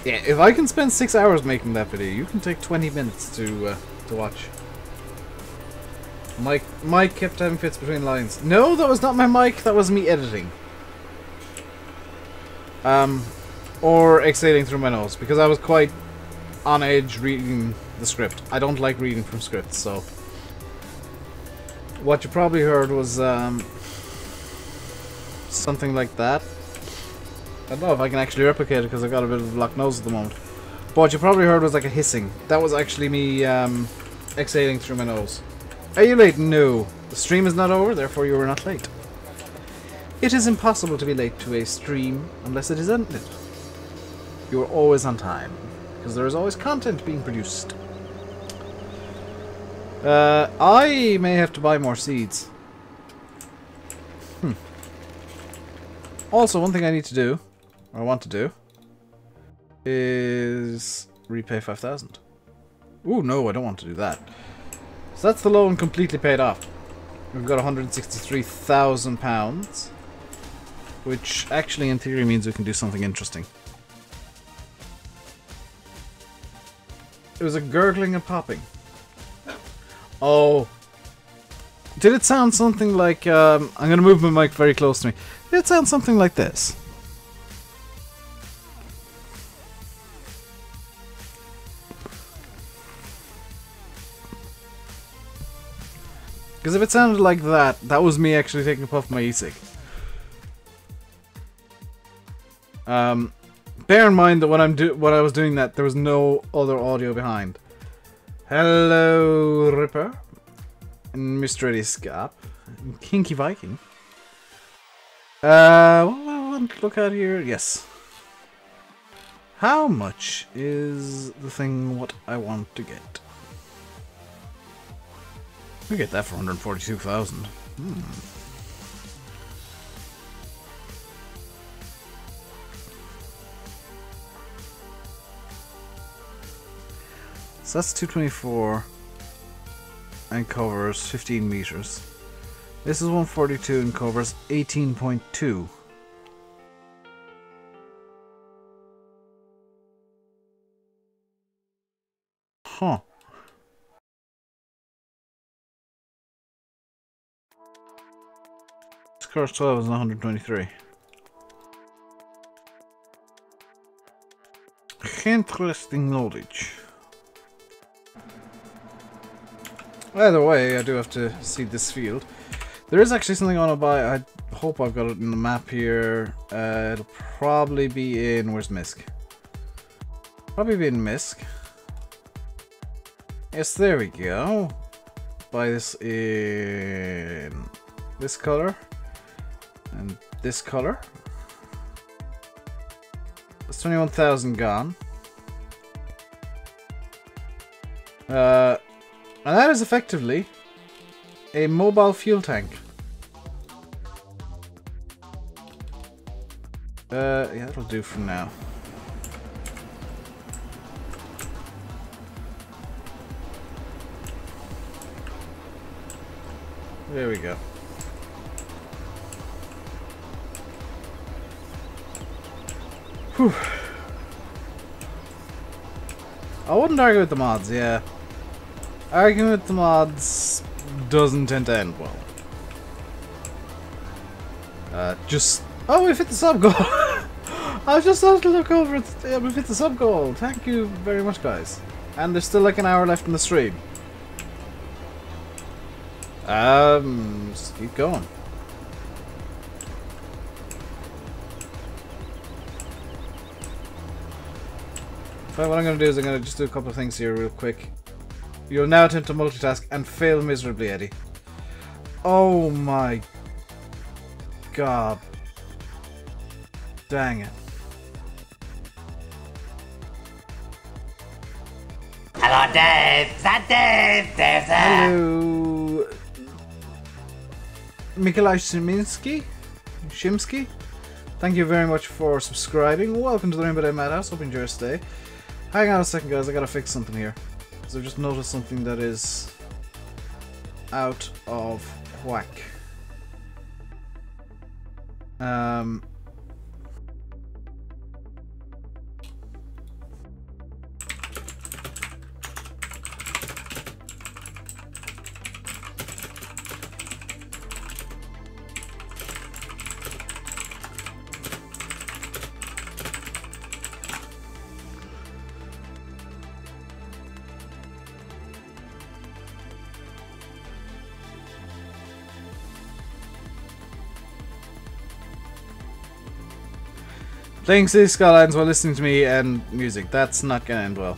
Yeah, if I can spend 6 hours making that video, you can take 20 minutes to watch. Mike kept having fits between lines. No, that was not my mic, that was me editing. Or exhaling through my nose, because I was quite on edge reading the script. I don't like reading from scripts, so what you probably heard was something like that. I don't know if I can actually replicate it because I've got a bit of a blocked nose at the moment. But what you probably heard was like a hissing. That was actually me exhaling through my nose. Are you late? No. The stream is not over, therefore you are not late. It is impossible to be late to a stream unless it is ended. You are always on time, because there is always content being produced. I may have to buy more seeds. Also, one thing I need to do, or I want to do, is repay 5,000. Ooh, no, I don't want to do that. So that's the loan completely paid off. We've got £163,000, which actually in theory means we can do something interesting. It was a gurgling and popping. Oh. Did it sound something like, I'm going to move my mic very close to me. Did it sound something like this? Because if it sounded like that, that was me actually taking a puff of my e-cig. Bear in mind that when I was doing that, there was no other audio behind. Hello, Ripper, and Mr. Eddie Scap, and Kinky Viking. What do I want to look at here? Yes. How much is the thing what I want to get? We get that for 142,000. So that's 224 and covers 15 meters. This is 142 and covers 18.2. Huh. This covers 12 is 123. Interesting knowledge. Either way, I do have to seed this field. There is actually something I want to buy. I hope I've got it in the map here. It'll probably be in... Where's Misk? Probably be in Misk. Yes, there we go. Buy this in this color. And this color. That's 21,000 gone. And that is effectively a mobile fuel tank. Yeah, that'll do for now. There we go. Whew. I wouldn't argue with the mods, yeah. Arguing with the mods doesn't tend to end well. Oh, we've hit the sub goal! I just thought to look over it. Yeah, we've hit the sub goal. Thank you very much, guys. And there's still like an hour left in the stream. Just keep going. So what I'm going to do is I'm going to just do a couple of things here real quick. You'll now attempt to multitask and fail miserably, Eddie. Oh my god. Dang it. Hello, Dave. Is that Dave? Dave's there. Hello. Mikolaj Shimsky. Thank you very much for subscribing. Welcome to the RainbowDave Madhouse. Hope you enjoy your stay. Hang on a second, guys. I gotta fix something here. Because I've just noticed something that is out of whack. Playing City Skylines while listening to me and music. That's not gonna end well.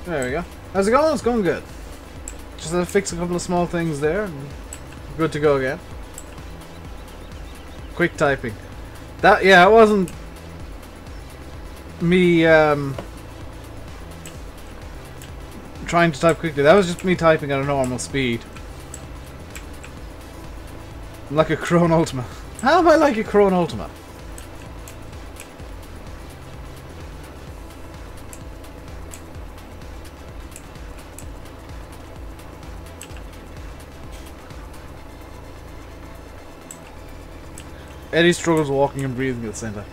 There we go. How's it going? It's going good. Just had to fix a couple of small things there, and good to go again. Quick typing. That, yeah, it wasn't me trying to type quickly. That was just me typing at a normal speed. I'm like a Crone Ultima. How am I like a Crone Ultima? Eddie struggles walking and breathing at the same time.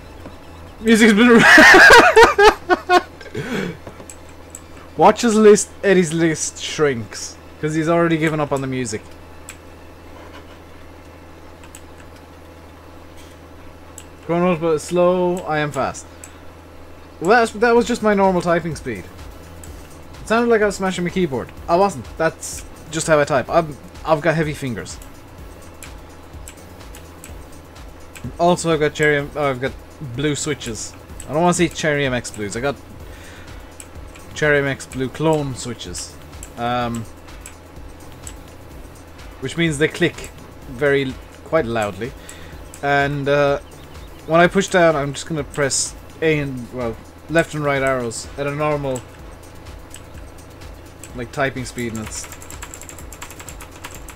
Music's been around. Watch his list. Eddie's list shrinks because he's already given up on the music. Chronos, but slow. I am fast. Well, that was just my normal typing speed. It sounded like I was smashing my keyboard. I wasn't. That's just how I type. I've got heavy fingers. Also, I've got I've got blue switches. I don't want to see Cherry MX blues. I got Cherry MX blue clone switches, which means they click quite loudly. And when I push down, I'm just gonna press A and left and right arrows at a normal like typing speed, and it's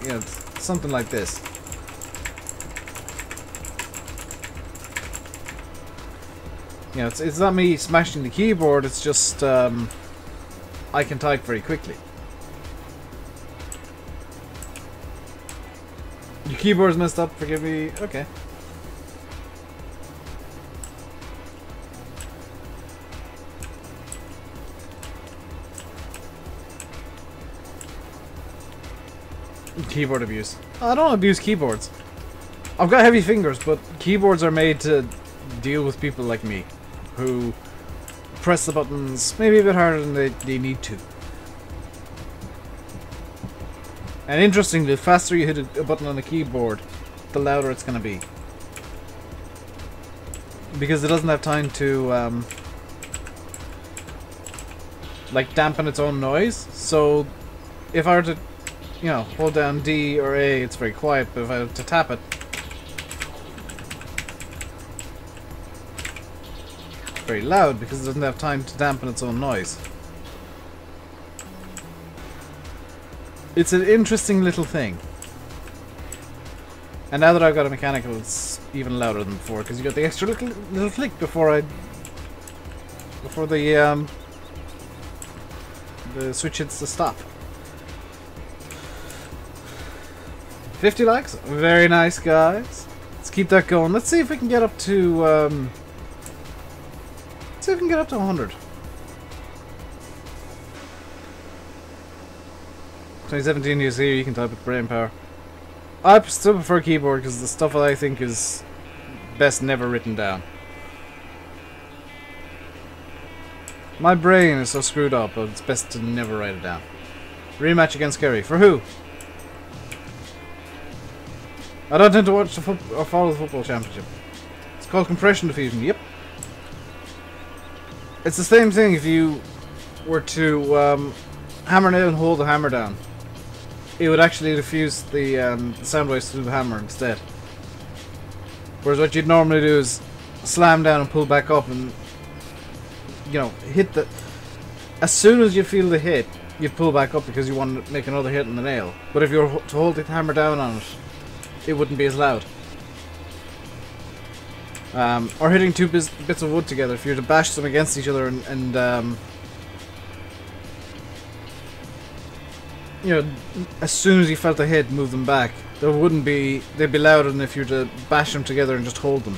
it's something like this. It's not me smashing the keyboard, it's just I can type very quickly. Your keyboard's messed up, forgive me. Okay. Keyboard abuse. I don't abuse keyboards. I've got heavy fingers, but keyboards are made to deal with people like me, who press the buttons maybe a bit harder than they need to. And interestingly, the faster you hit a button on the keyboard, the louder it's going to be. Because it doesn't have time to like dampen its own noise. So if I were to hold down D or A, it's very quiet, but if I were to tap it, it's very loud because it doesn't have time to dampen its own noise. It's an interesting little thing. And now that I've got a mechanical, it's even louder than before because you got the extra little click before the switch hits the stop. 50 likes, very nice, guys. Let's keep that going. Let's see if we can get up to 100. 2017 is here. You can type with brain power. I still prefer keyboard because the stuff that I think is best never written down. My brain is so screwed up, but it's best to never write it down. Rematch against Kerry. For who? I don't tend to watch or follow the football championship. It's called compression diffusion. Yep. It's the same thing if you were to hammer nail and hold the hammer down. It would actually diffuse the sound waves through the hammer instead. Whereas what you'd normally do is slam down and pull back up and hit the... As soon as you feel the hit, you'd pull back up because you want to make another hit on the nail. But if you were to hold the hammer down on it, it wouldn't be as loud. Or hitting two bits of wood together. If you were to bash them against each other and as soon as you felt the hit, move them back. They'd be louder than if you were to bash them together and just hold them.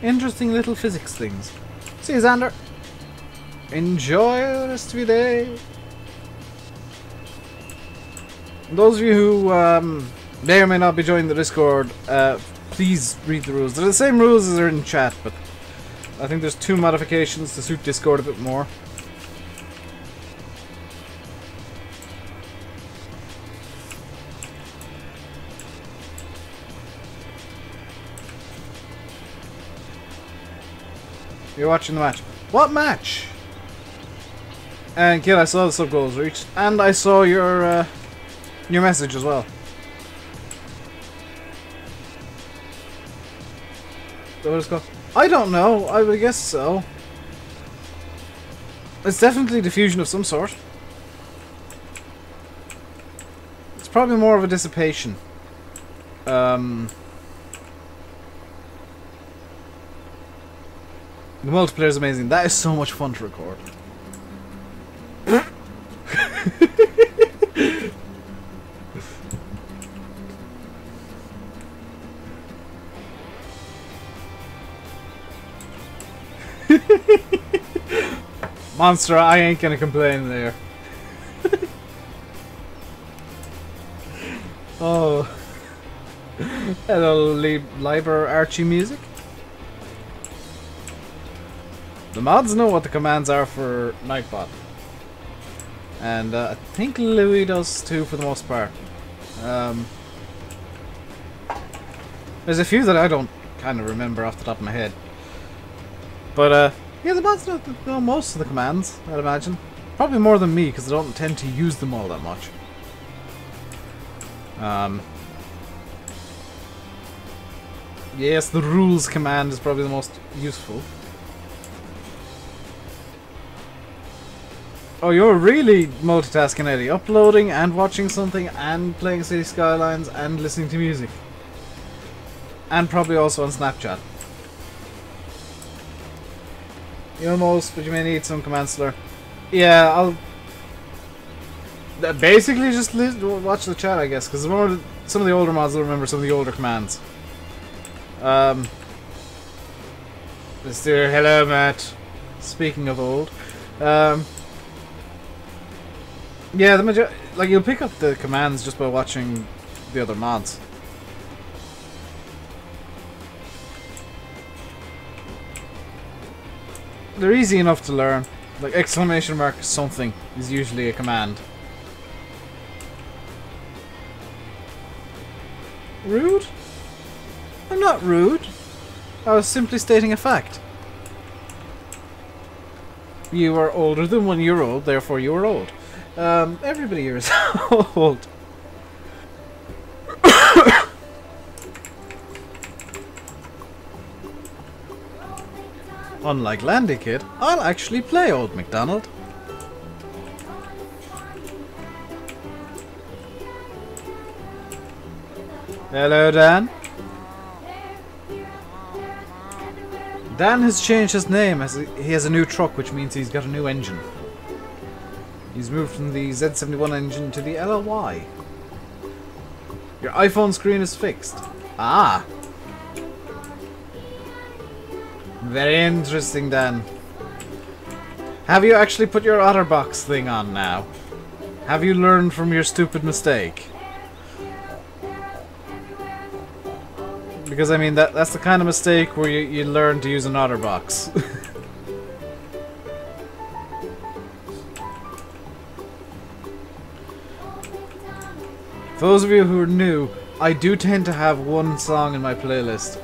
Interesting little physics things. See you, Xander. Enjoy the rest of your day. Those of you who may or may not be joining the Discord, please read the rules. They're the same rules as are in chat, but I think there's 2 modifications to suit Discord a bit more. You're watching the match. What match? And kid, I saw the sub goals reached, and I saw your message as well. What is it called? I don't know. I would guess so. It's definitely diffusion of some sort. It's probably more of a dissipation. The multiplayer is amazing. That is so much fun to record. Monster, I ain't gonna complain there. Oh. Hello, Liber Archie music. The mods know what the commands are for Nightbot. And I think Louis does too for the most part. There's a few that I don't kind of remember off the top of my head. But yeah, the mods know most of the commands, I'd imagine. Probably more than me, because I don't tend to use them all that much. Yes, the rules command is probably the most useful. Oh, you're really multitasking, Eddie. Uploading and watching something and playing City Skylines and listening to music. And probably also on Snapchat. You almost, but you may need some command slur. Yeah, I'll basically just watch the chat, I guess, because some of the older mods will remember some of the older commands. Mr. Hello, Matt. Speaking of old, yeah, like you'll pick up the commands just by watching the other mods. They're easy enough to learn. Like exclamation mark something is usually a command. Rude? I'm not rude. I was simply stating a fact. You are older than 1 year old, therefore you are old. Everybody here is old. Unlike Landy Kid, I'll actually play Old MacDonald. Hello, Dan. Dan has changed his name as he has a new truck, which means he's got a new engine. He's moved from the Z71 engine to the LLY. Your iPhone screen is fixed. Ah. Very interesting, Dan. Have you actually put your OtterBox thing on now? Have you learned from your stupid mistake? Because I mean that's the kind of mistake where you learn to use an OtterBox. For those of you who are new, I do tend to have one song in my playlist.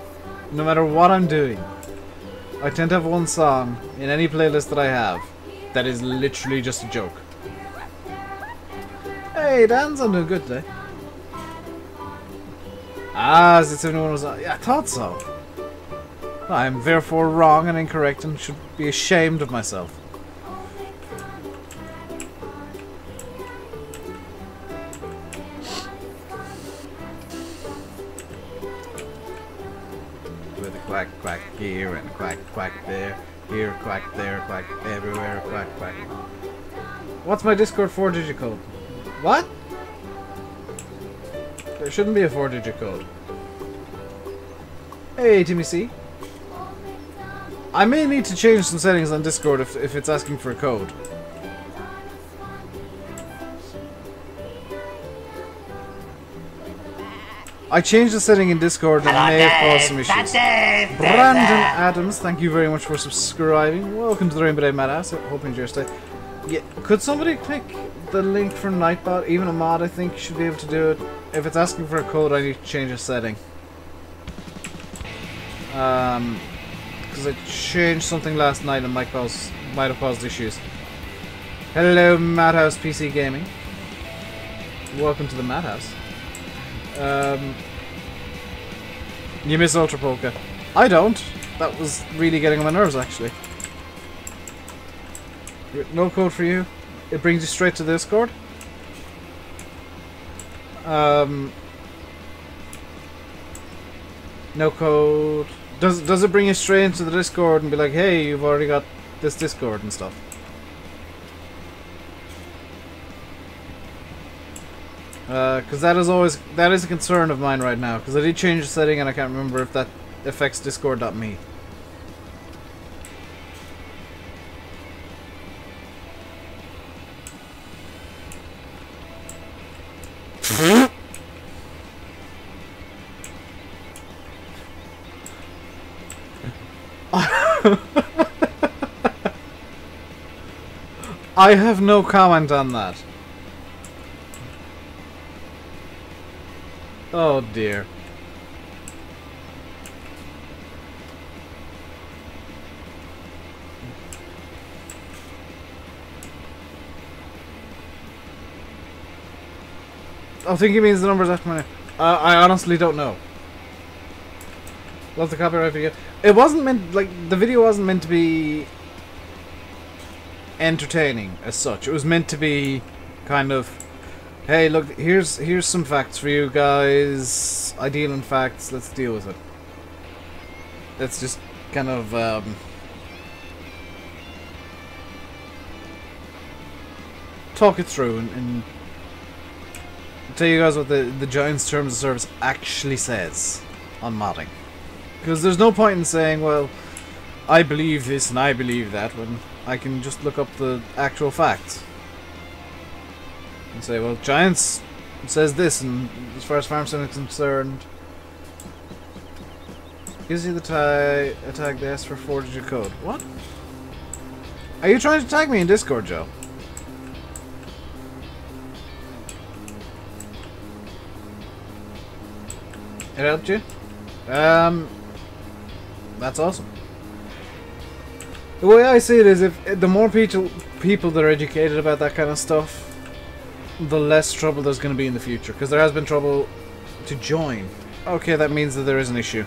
No matter what I'm doing. I tend to have one song in any playlist that I have that is literally just a joke. Hey, Dan's on doing good today. Ah, Z71 was on. Yeah, I thought so. I am therefore wrong and incorrect and should be ashamed of myself. With a quack quack here and a quack quack there. Here, quack there, quack everywhere, quack quack. What's my Discord 4-digit code? What? There shouldn't be a 4-digit code. Hey, Timmy C. I may need to change some settings on Discord if it's asking for a code. I changed the setting in Discord and it may have caused some issues. Brandon Adams, thank you very much for subscribing. Welcome to the RainbowDave Madhouse. Hope you enjoy your stay. Yeah, could somebody click the link for Nightbot? Even a mod, I think, should be able to do it. If it's asking for a code, I need to change a setting. because I changed something last night and might have caused issues. Hello, Madhouse PC Gaming. Welcome to the Madhouse. You miss Ultra Polka. I don't. That was really getting on my nerves, actually. No code for you. It brings you straight to the Discord. No code. Does it bring you straight into the Discord and be like, hey, you've already got this Discord and stuff? Because that is a concern of mine right now. Because I did change the setting and I can't remember if that affects Discord.me. I have no comment on that. Oh dear. I think he means the numbers after my name. I honestly don't know. Love the copyright video. It wasn't meant, like, the video wasn't meant to be entertaining as such. It was meant to be kind of, hey, look, here's some facts for you guys. I deal in facts. Let's deal with it. Let's just kind of talk it through and tell you guys what the Giants Terms of Service actually says on modding. Because there's no point in saying, well, I believe this and I believe that, when I can just look up the actual facts. And say, well, Giants says this, and as far as farm sim is concerned, gives you the tag they ask for 4-digit code. What? Are you trying to tag me in Discord, Joe? It helped you? That's awesome. The way I see it is, if the more people that are educated about that kind of stuff, the less trouble there's going to be in the future. Because there has been trouble to join. Okay, that means that there is an issue.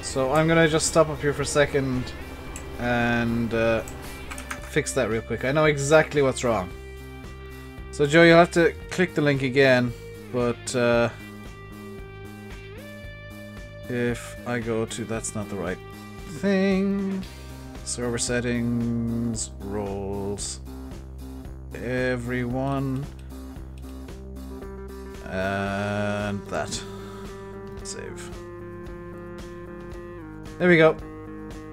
So I'm going to just stop up here for a second and fix that real quick. I know exactly what's wrong. So Joe, you'll have to click the link again, but if I go to, that's not the right thing, server settings, roles, everyone, and that, save. There we go.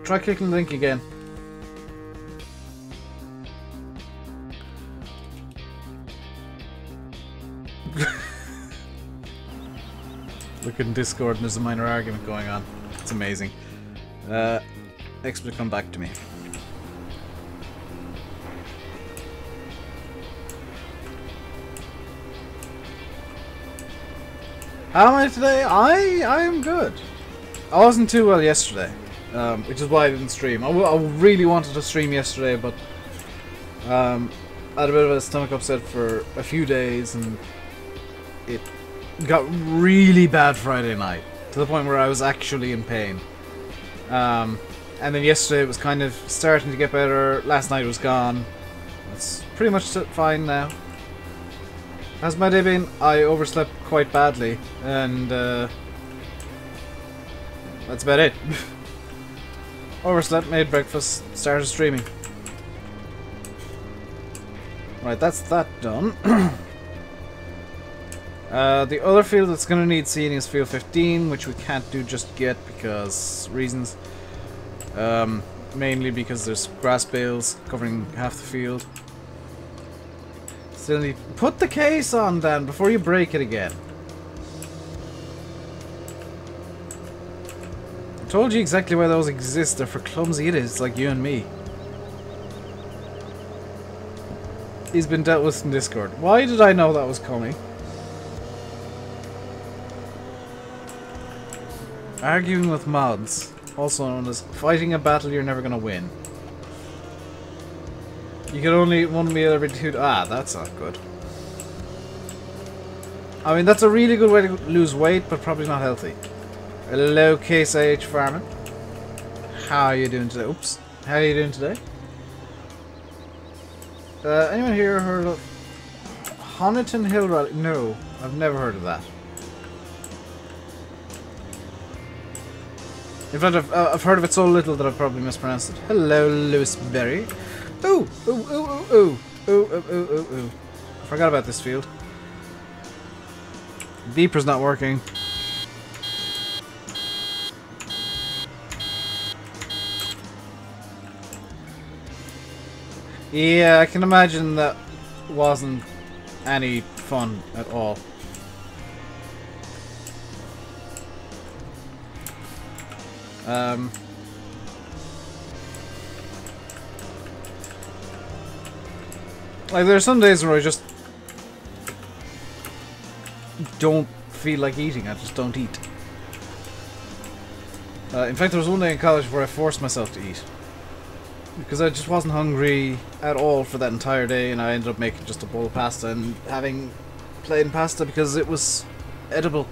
Try clicking the link again. Look in Discord and there's a minor argument going on. It's amazing. Expert, come back to me. How am I today? I am good. I wasn't too well yesterday, which is why I didn't stream. I really wanted to stream yesterday, but I had a bit of a stomach upset for a few days, and it got really bad Friday night, to the point where I was actually in pain. And then yesterday it was kind of starting to get better. Last night was gone. It's pretty much fine now. How's my day been? I overslept quite badly, and that's about it. Overslept, made breakfast, started streaming. Right, that's that done. The other field that's going to need seeding is field 15, which we can't do just yet because reasons. Mainly because there's grass bales covering half the field. Still need... Put the case on, Dan, before you break it again. I told you exactly why those exist. They're for clumsy idiots like you and me. He's been dealt with in Discord. Why did I know that was coming? Arguing with mods, also known as fighting a battle you're never gonna win. You can only eat one meal every 2. Ah, that's not good. I mean, that's a really good way to lose weight, but probably not healthy. Hello, Case AH Farming. How are you doing today? Oops. How are you doing today? Anyone here heard of Honiton Hill Rally? No, I've never heard of that. In fact, I've heard of it so little that I've probably mispronounced it. Hello, Lewis Berry. Ooh, ooh, ooh, ooh, ooh, ooh, ooh, ooh, ooh, ooh. I forgot about this field. Beeper's not working. Yeah, I can imagine that wasn't any fun at all. Like, there are some days where I just don't feel like eating. I just don't eat. In fact, there was one day in college where I forced myself to eat. Because I just wasn't hungry at all for that entire day, and I ended up making just a bowl of pasta and having plain pasta because it was edible.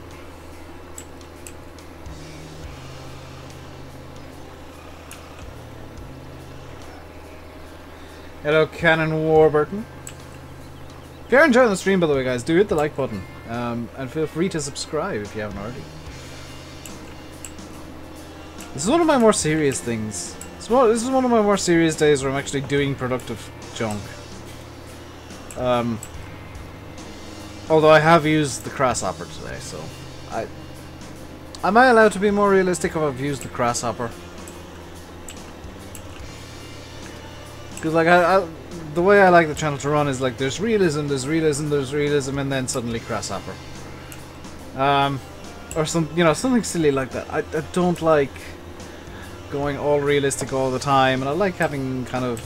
Hello, Cannon Warburton. If you're enjoying the stream, by the way, guys, do hit the like button. And feel free to subscribe if you haven't already. This is one of my more serious things. This is one of my more serious days where I'm actually doing productive junk. Although I have used the grasshopper today, so... Am I allowed to be more realistic if I've used the grasshopper? Because, like, the way I like the channel to run is, like, there's realism, and then suddenly grasshopper. Or some, you know, something silly like that. I don't like going all realistic all the time, and I like having kind of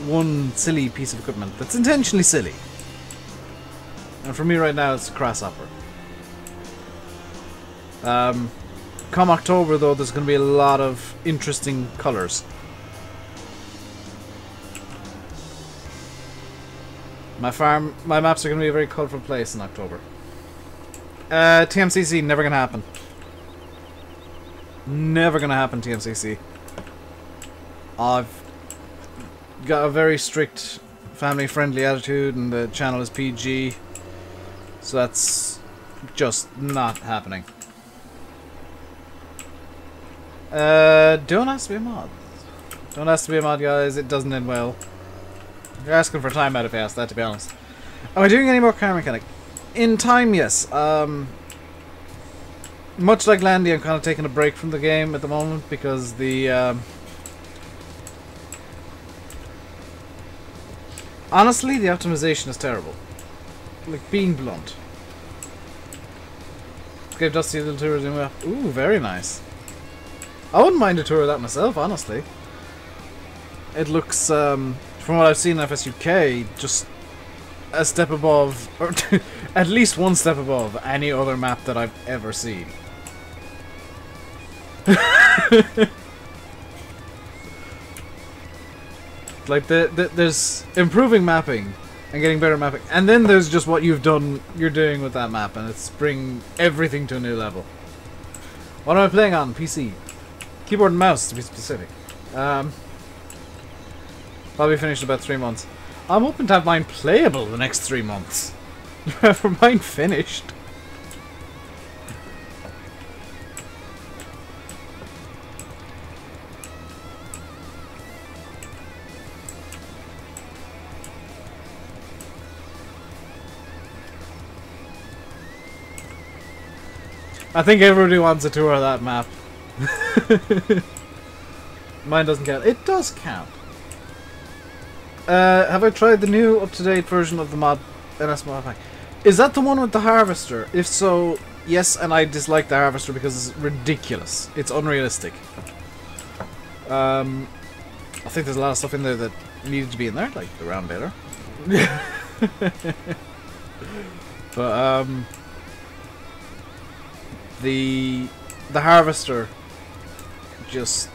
one silly piece of equipment that's intentionally silly. And for me right now, it's grasshopper. Come October, though, there's going to be a lot of interesting colours. My maps are going to be a very colourful place in October. TMCC, never going to happen. Never going to happen, TMCC. I've got a very strict family-friendly attitude, and the channel is PG. So that's just not happening. Don't ask to be a mod. Don't ask to be a mod, guys. It doesn't end well. You're asking for time out if you ask that, to be honest. Am I doing any more car mechanic? In time, yes. Much like Landy, I'm kind of taking a break from the game at the moment because the... honestly, the optimization is terrible. Like, being blunt. Gave Dusty a little tour doing well. Ooh, very nice. I wouldn't mind a tour of that myself, honestly. It looks, from what I've seen in FSUK, just a step above, or at least one step above any other map that I've ever seen. Like, there's improving mapping and getting better mapping, and then there's just what you're doing with that map, and it's bringing everything to a new level. What am I playing on? PC. Keyboard and mouse, to be specific. Probably finished in about 3 months. I'm hoping to have mine playable the next 3 months. For mine finished. I think everybody wants a tour of that map. Mine doesn't count. It does count. Have I tried the new up-to-date version of the NS mod pack? Is that the one with the harvester? If so, yes, and I dislike the harvester because it's ridiculous. It's unrealistic. I think there's a lot of stuff in there that needed to be in there, like the round baler. But, the harvester just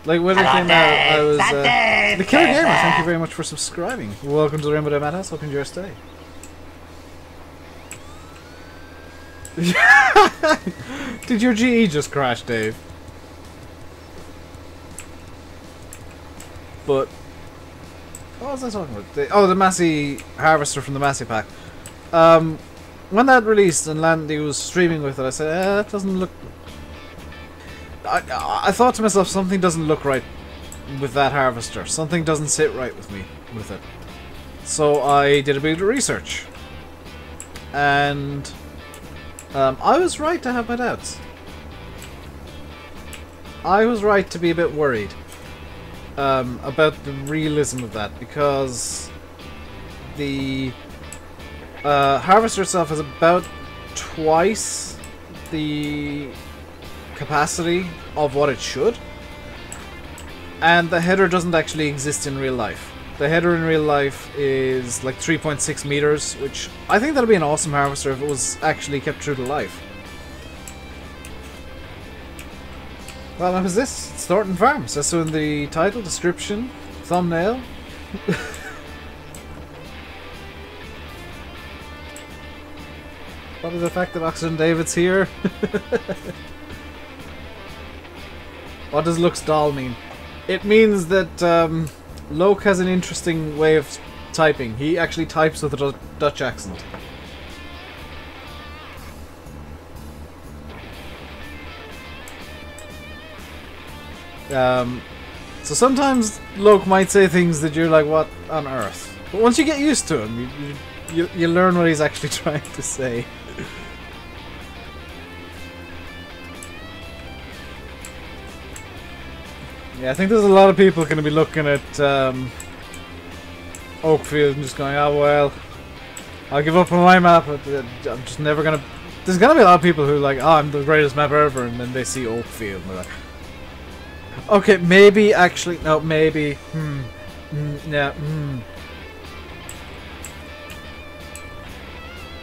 like when it came out, I was the Killer Gamer. Thank you very much for subscribing. Welcome to the RainbowDave Madhouse. Hope you enjoy your stay. Did your GE just crash, Dave? But what was I talking about? The Massey Harvester from the Massey pack. When that released and Landy was streaming with it, I said, that doesn't look... I thought to myself, something doesn't look right with that harvester. Something doesn't sit right with me with it. So I did a bit of research. And I was right to have my doubts. I was right to be a bit worried about the realism of that, because the harvester itself has about twice the capacity of what it should, and the header doesn't actually exist in real life. The header in real life is like 3.6 meters, which I think that'd be an awesome harvester if it was actually kept true to life. Well, what is this? It's Thornton Farm. Says so in the title, description, thumbnail. What is the fact that Oxygendavid's here? What does Lux Doll mean? It means that Loke has an interesting way of typing. He actually types with a Dutch accent. So sometimes Loke might say things that you're like, what on earth? But once you get used to him, you learn what he's actually trying to say. Yeah, I think there's a lot of people going to be looking at Oakfield and just going, oh well, I'll give up on my map. I'm just never going to... There's going to be a lot of people who are like, oh, I'm the greatest map ever, and then they see Oakfield and they're like, okay, maybe actually, no, maybe, yeah,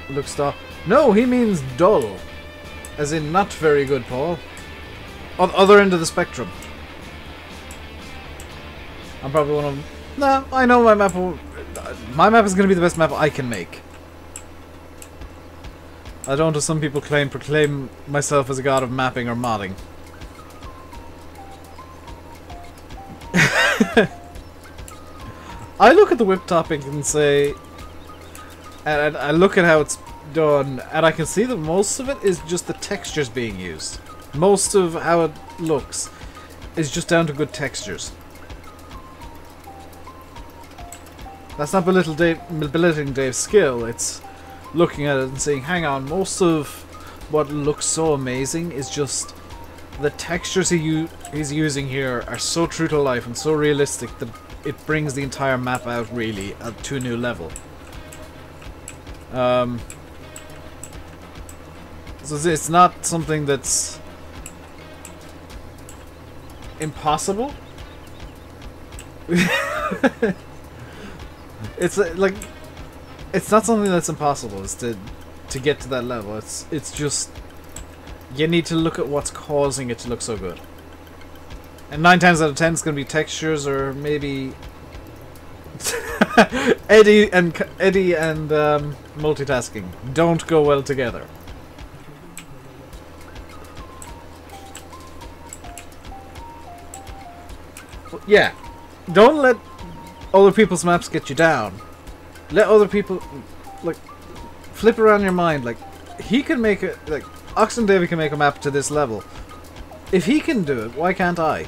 Look, stop. No, he means dull. As in not very good, Paul. Other end of the spectrum. I'm probably one of them. Nah, I know my map will... My map is going to be the best map I can make. I don't, as some people proclaim myself as a god of mapping or modding. I look at the whip topic and say... And I look at how it's done, and I can see that most of it is just the textures being used. Most of how it looks is just down to good textures. That's not belittling Dave's skill, it's looking at it and saying, hang on, most of what looks so amazing is just the textures he's using here are so true to life and so realistic that it brings the entire map out really to a new level. So it's not something that's impossible. It's like, it's not something that's impossible. It's to get to that level. It's just you need to look at what's causing it to look so good. And 9 times out of 10 it's going to be textures, or maybe Eddie and multitasking don't go well together. Yeah, don't let other people's maps get you down. Let other people, like, flip around your mind. Like, he can make it, like, Oxygendavid can make a map to this level. If he can do it, why can't I?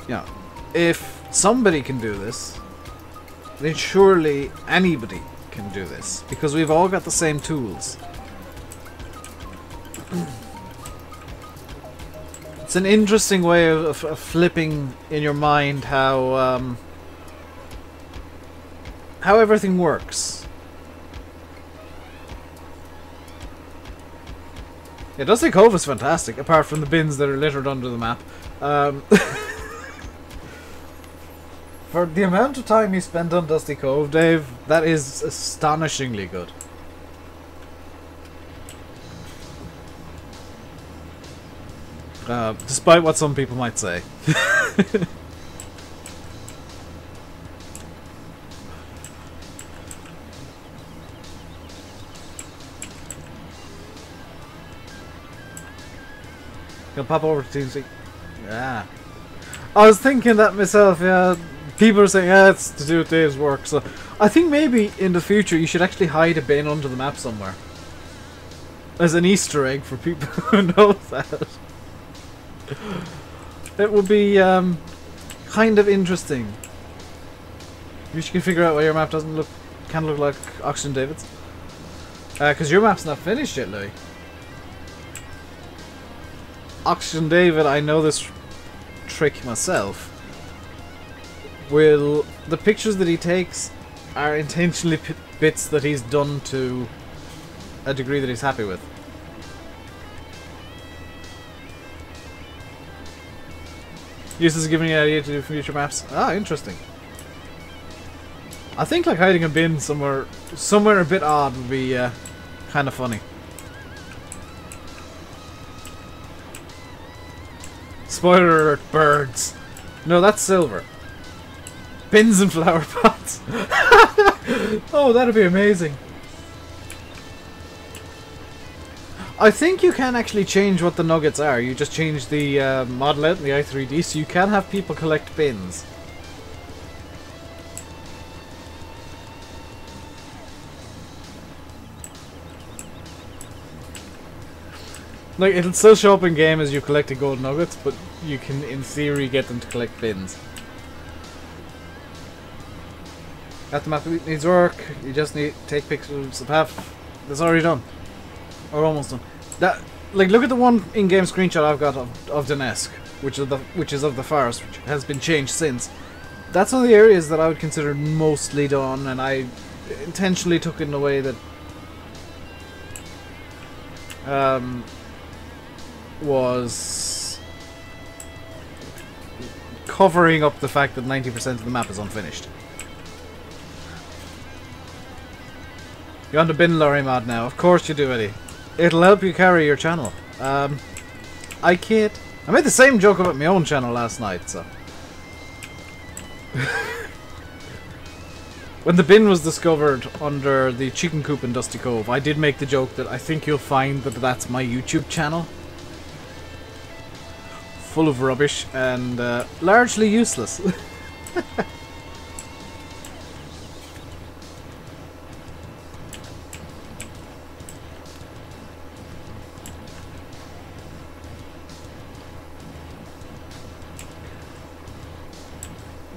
Yeah, if somebody can do this, then surely anybody can do this, because we've all got the same tools. It's an interesting way of flipping in your mind how everything works. Yeah, Dusty Cove is fantastic, apart from the bins that are littered under the map. For the amount of time you spent on Dusty Cove, Dave, that is astonishingly good. Despite what some people might say. Gonna pop over to Team C. Yeah. I was thinking that myself, yeah. People are saying, yeah, it's to do with Dave's work, so I think maybe in the future you should actually hide a bin under the map somewhere. As an Easter egg for people who know that. It would be kind of interesting. You can figure out why your map can't look like Oxygendavid's. Because your map's not finished yet, Louis. Oxygendavid, I know this trick myself. The pictures that he takes are intentionally bits that he's done to a degree that he's happy with. This is giving you an idea to do future maps. Ah, interesting. I think like hiding a bin somewhere a bit odd would be kind of funny. Spoiler alert, birds. No, that's silver. Bins and flower pots. Oh, that'd be amazing. I think you can actually change what the nuggets are. You just change the model out in the i3D, so you can have people collect bins. Like, it'll still show up in game as you collected gold nuggets, but you can, in theory, get them to collect bins. That the map needs work. You just need to take pictures of half. That's already done. Or almost done. That, like, look at the one in-game screenshot I've got of Donetsk, which is of the forest, which has been changed since. That's one of the areas that I would consider mostly done, and I intentionally took it in a way that was covering up the fact that 90% of the map is unfinished. You're on the bin lorry mod now. Of course you do, Eddie. It'll help you carry your channel. I kid. I made the same joke about my own channel last night, so. When the bin was discovered under the chicken coop in Dusty Cove, I did make the joke that I think you'll find that that's my YouTube channel. Full of rubbish and largely useless.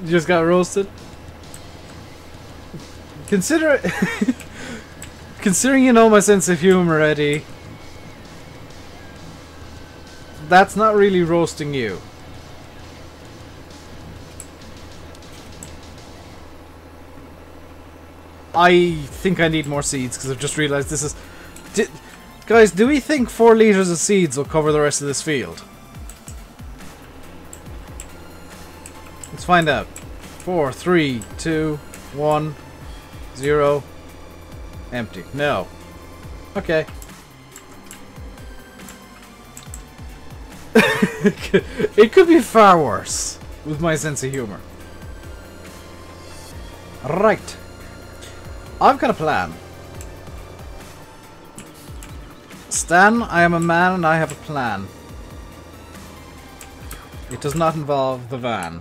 You just got roasted? Considering you know my sense of humor, Eddie, that's not really roasting you. I think I need more seeds because I've just realized this is... Guys, do we think 4 liters of seeds will cover the rest of this field? Let's find out. 4, 3, 2, 1, 0. Empty. No. Okay. It could be far worse with my sense of humor. Right. I've got a plan. Stan, I am a man and I have a plan. It does not involve the van.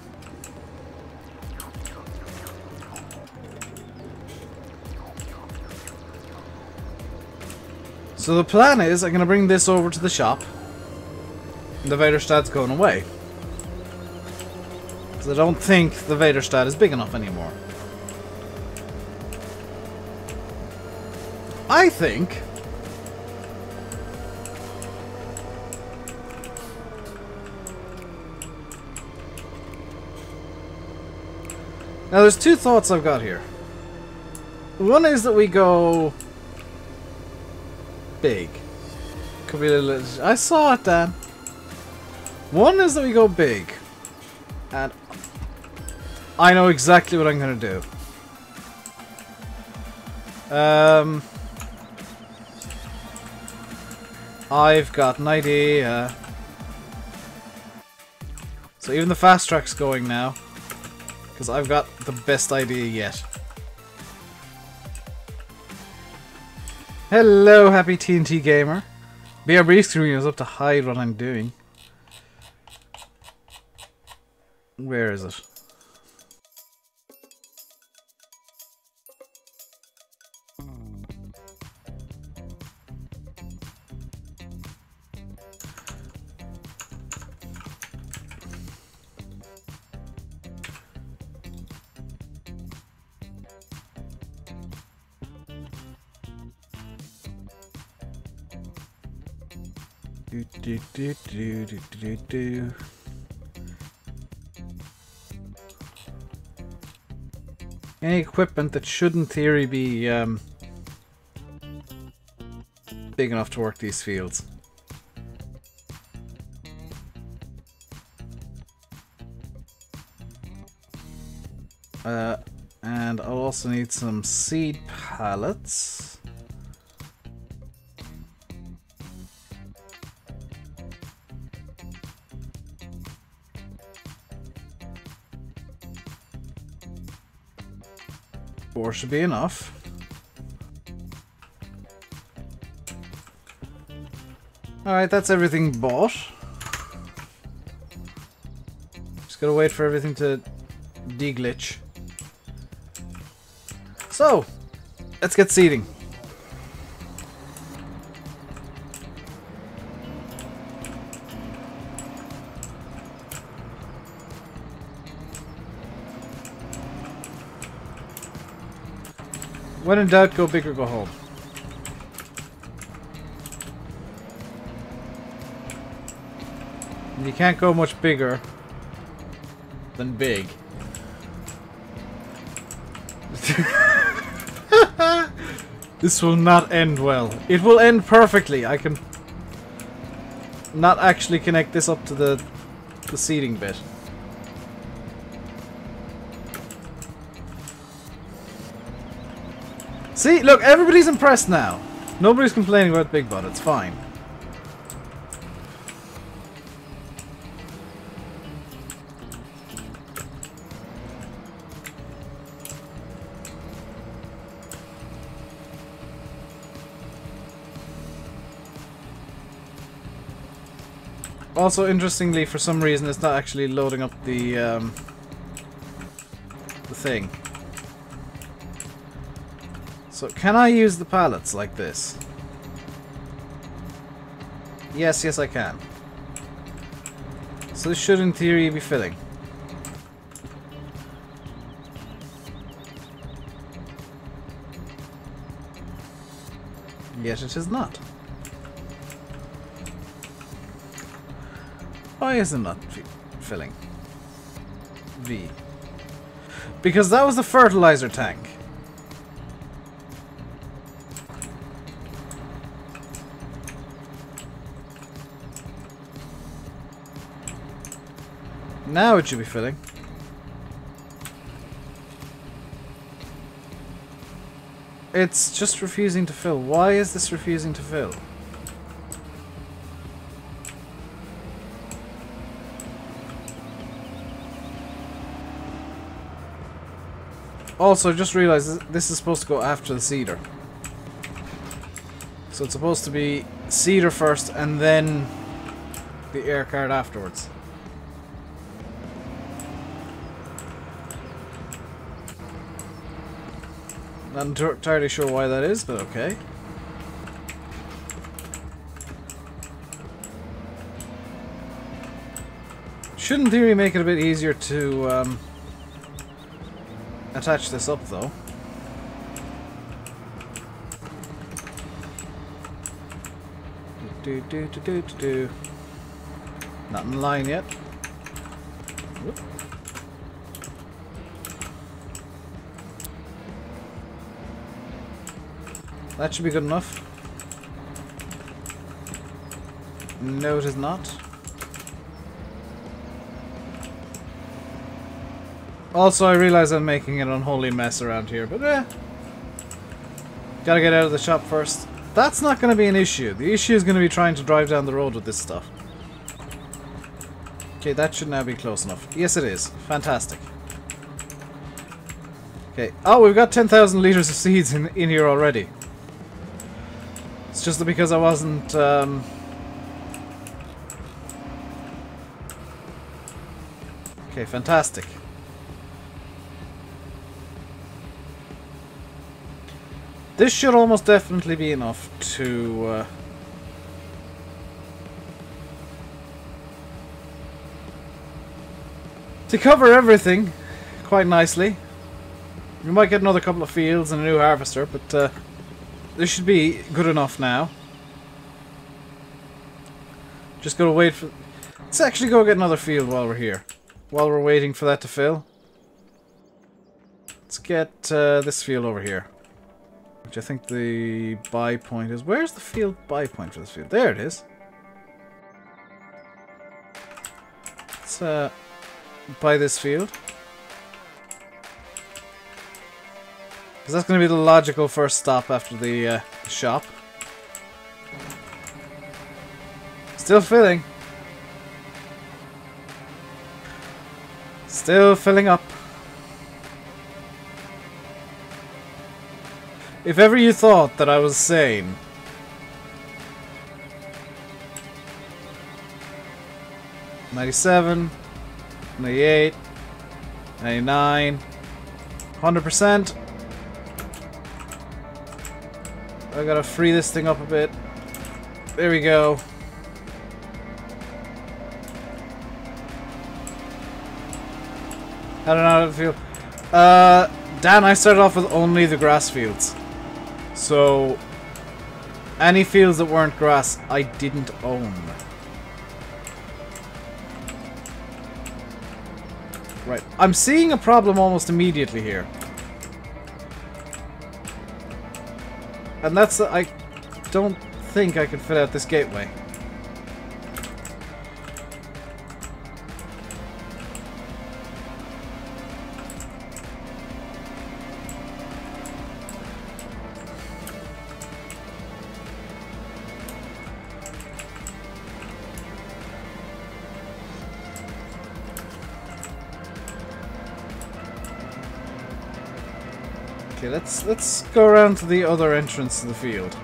So the plan is, I'm going to bring this over to the shop. The Vaderstad's going away. Because I don't think the Vaderstad is big enough anymore. I think... Now there's 2 thoughts I've got here. One is that we go... big. Could be a little... I saw it, Dan. One is that we go big. And I know exactly what I'm going to do. I've got an idea. So even the fast track's going now. Because I've got the best idea yet. Hello, happy TNT gamer. BRB screen is up to hide what I'm doing. Where is it? Do. Any equipment that should in theory be big enough to work these fields. And I'll also need some seed pallets. Four should be enough. Alright, that's everything bought. Just gotta wait for everything to deglitch. So, let's get seeding. When in doubt, go big or go home. And you can't go much bigger than big. This will not end well. It will end perfectly. I can not actually connect this up to the seeding bit. See, look, everybody's impressed now. Nobody's complaining about Big Butt, it's fine. Also, interestingly, for some reason, it's not actually loading up the thing. So, can I use the pallets like this? Yes, yes I can. So this should in theory be filling. Yet it is not. Why is it not filling? V. Because that was the fertilizer tank. Now it should be filling. It's just refusing to fill. Why is this refusing to fill? Also, just realized this is supposed to go after the seeder. So it's supposed to be seeder first and then the air card afterwards. Not entirely sure why that is, but okay. Should in theory make it a bit easier to attach this up though. Not in line yet. Whoop. That should be good enough. No, it is not. Also, I realize I'm making an unholy mess around here, but gotta get out of the shop first. That's not going to be an issue. The issue is going to be trying to drive down the road with this stuff. Okay, that should now be close enough. Yes, it is. Fantastic. Okay. Oh, we've got 10,000 liters of seeds in here already. It's just that because I wasn't... Okay, fantastic. This should almost definitely be enough to cover everything quite nicely. We might get another couple of fields and a new harvester, but this should be good enough now. Just gotta wait for... Let's actually go get another field while we're here. While we're waiting for that to fill. Let's get this field over here. Which I think the buy point is. Where's the field buy point for this field? There it is. Let's buy this field. Because that's going to be the logical first stop after the shop. Still filling. Still filling up. If ever you thought that I was sane, $97, $98, $99, 100%. I gotta free this thing up a bit. There we go. I don't know how to feel. Dan, I started off with only the grass fields. So, any fields that weren't grass, I didn't own. Right. I'm seeing a problem almost immediately here. And that's... I don't think I can fit out this gateway. Okay, let's go around to the other entrance to the field.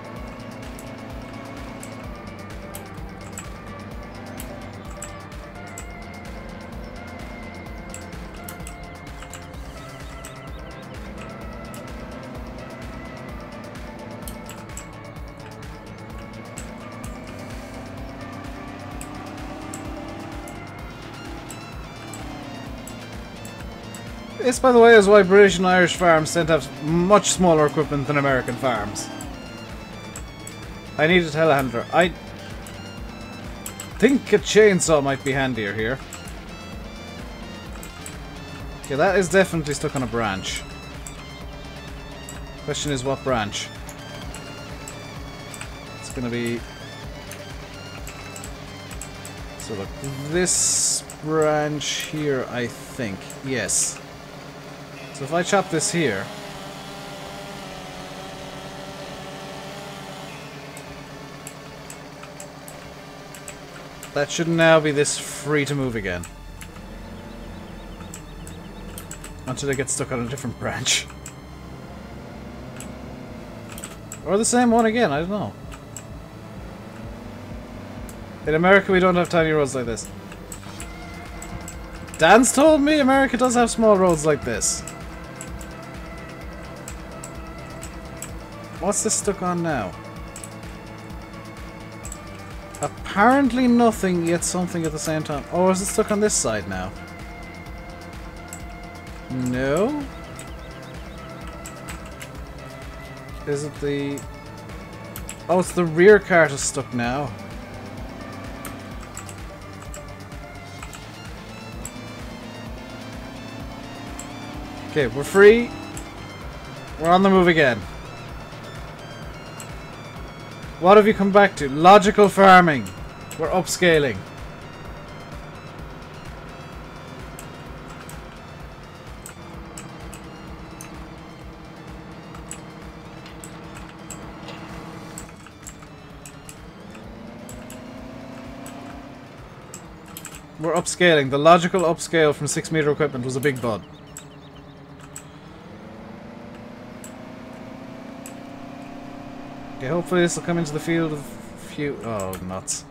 This, by the way, is why British and Irish farms tend to have much smaller equipment than American farms. I need a telehandler. I think a chainsaw might be handier here. Okay, that is definitely stuck on a branch. Question is, what branch? It's gonna be... So look, this branch here, I think. Yes. So if I chop this here... That should now be this free to move again. Until it gets stuck on a different branch. Or the same one again, I don't know. In America we don't have tiny roads like this. Dan's told me America does have small roads like this. What's this stuck on now? Apparently nothing, yet something at the same time. Oh, is it stuck on this side now? No? Is it the... Oh, it's the rear cart is stuck now. Okay, we're free. We're on the move again. What have you come back to? Logical farming. We're upscaling. We're upscaling. The logical upscale from 6-meter equipment was a big bud. Okay, hopefully this will come into the field of few... Oh, nuts.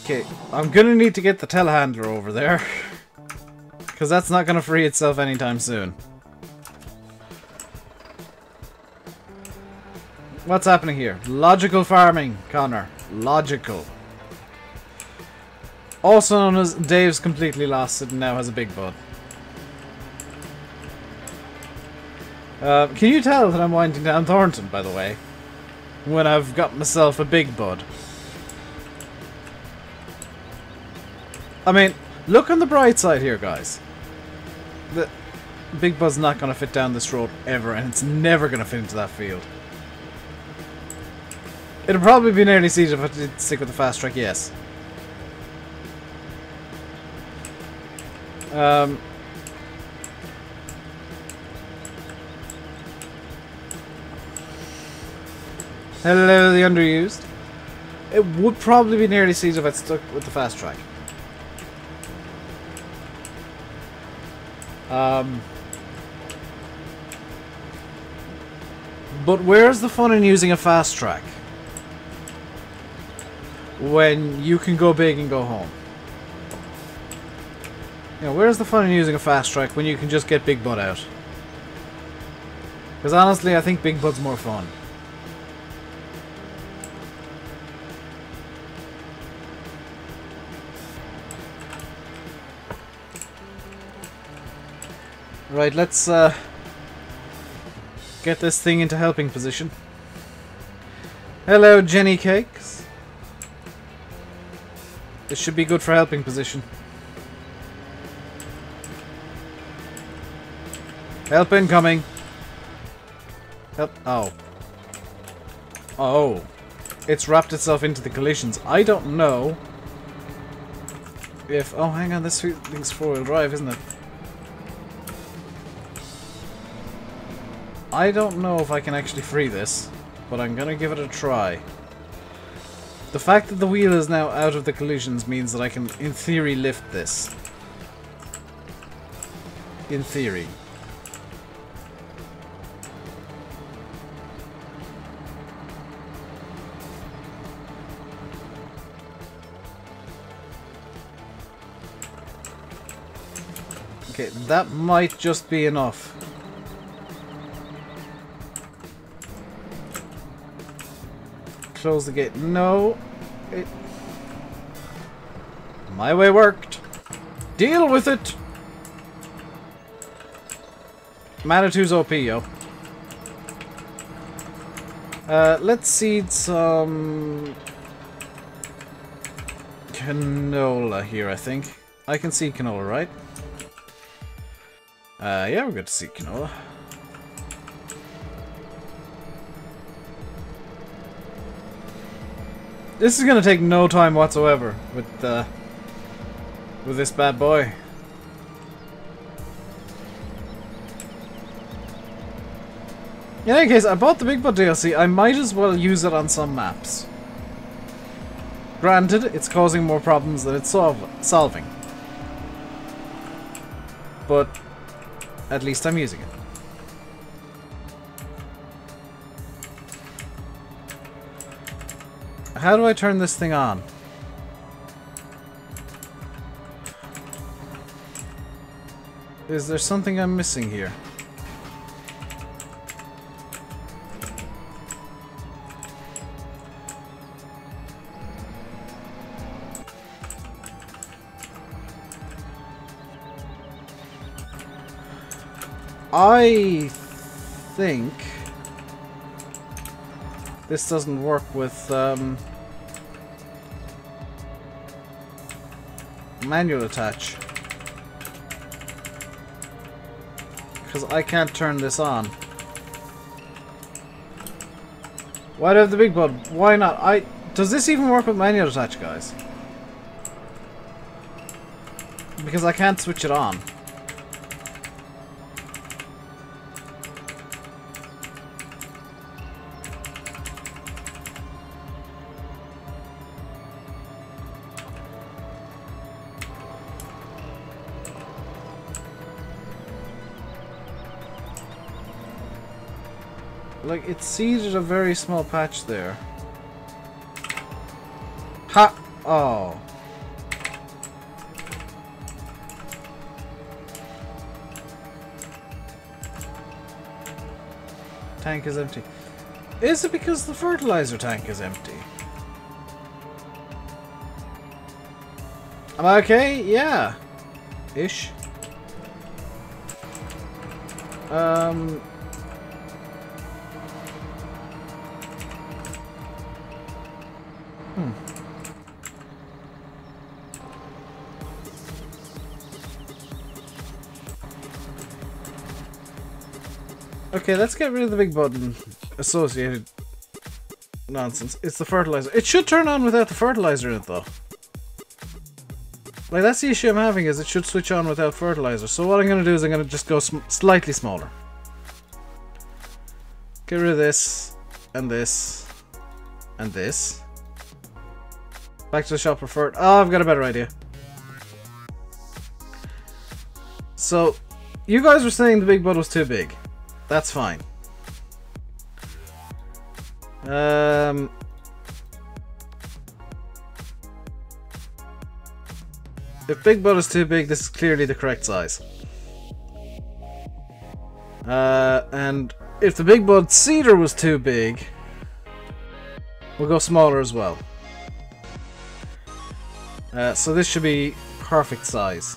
Okay, I'm gonna need to get the telehandler over there. Because that's not gonna free itself anytime soon. What's happening here? Logical farming, Connor. Logical. Also known as Dave's completely lost it and now has a big bud. Can you tell that I'm winding down Thornton, by the way? When I've got myself a big bud. I mean, look on the bright side here, guys. The big bud's not going to fit down this road ever, and it's never going to fit into that field. It'd probably be nearly seated if I did stick with the fast track, yes. Hello, the underused. It would probably be nearly seated if I'd stuck with the fast track. But where's the fun in using a fast track? When you can go big and go home. You know, where's the fun in using a fast track when you can just get Big Bud out? Because honestly, I think Big Bud's more fun. Right, let's get this thing into helping position. Hello, Jenny Cakes. This should be good for helping position. Help incoming. Help. Oh. Oh. It's wrapped itself into the collisions. I don't know if... Oh, hang on. This thing's 4-wheel drive, isn't it? I don't know if I can actually free this, but I'm gonna give it a try. The fact that the wheel is now out of the collisions means that I can, in theory, lift this. In theory. Okay, that might just be enough. Close the gate. No. My way worked. Deal with it. Manitou's OP, yo. Let's seed some canola here, I think. I can see canola, right? Yeah, we're good to see canola. This is gonna take no time whatsoever with this bad boy. In any case, I bought the Big Bud DLC. I might as well use it on some maps. Granted, it's causing more problems than it's solving. But at least I'm using it. How do I turn this thing on? Is there something I'm missing here? I think this doesn't work with manual attach, because I can't turn this on. Why do I have the Big Bud? Why not? Does this even work with manual attach, guys? Because I can't switch it on. Like, it seeded a very small patch there. Ha! Oh. Tank is empty. Is it because the fertilizer tank is empty? Am I okay? Yeah. Ish. Okay, let's get rid of the big button associated nonsense. It's the fertilizer. It should turn on without the fertilizer in it, though. Like, that's the issue I'm having, is it should switch on without fertilizer. So what I'm going to do is I'm going to just go slightly smaller. Get rid of this, and this, and this. Back to the shop for fert. Oh, I've got a better idea. So, you guys were saying the big bud was too big. That's fine. If big bud is too big, this is clearly the correct size. And if the big bud cedar was too big, we'll go smaller as well. So this should be perfect size.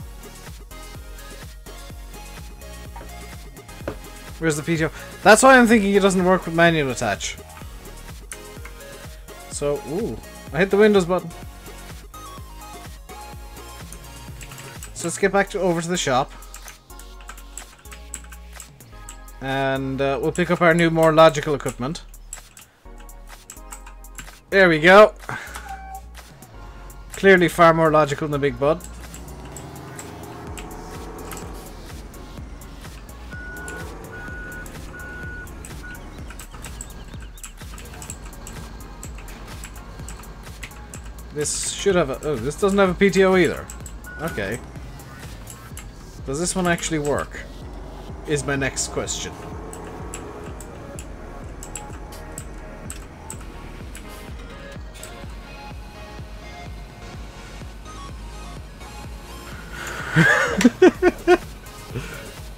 Where's the PTO? That's why I'm thinking it doesn't work with manual attach. So, ooh, I hit the Windows button. So let's get back over to the shop. And we'll pick up our new, more logical equipment. There we go. Clearly far more logical than the big bud. This should have a... Oh, this doesn't have a PTO either. Okay. Does this one actually work? Is my next question.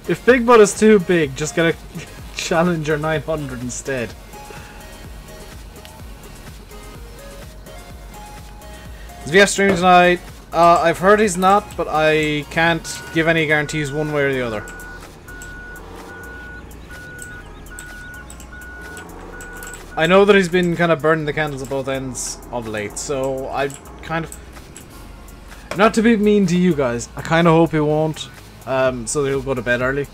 If Big Bud is too big, just get a Challenger 900 instead. Is VF streaming tonight? I've heard he's not, but I can't give any guarantees one way or the other. I know that he's been kind of burning the candles at both ends of late, so I kind of... Not to be mean to you guys, I kind of hope he won't, so that he'll go to bed early.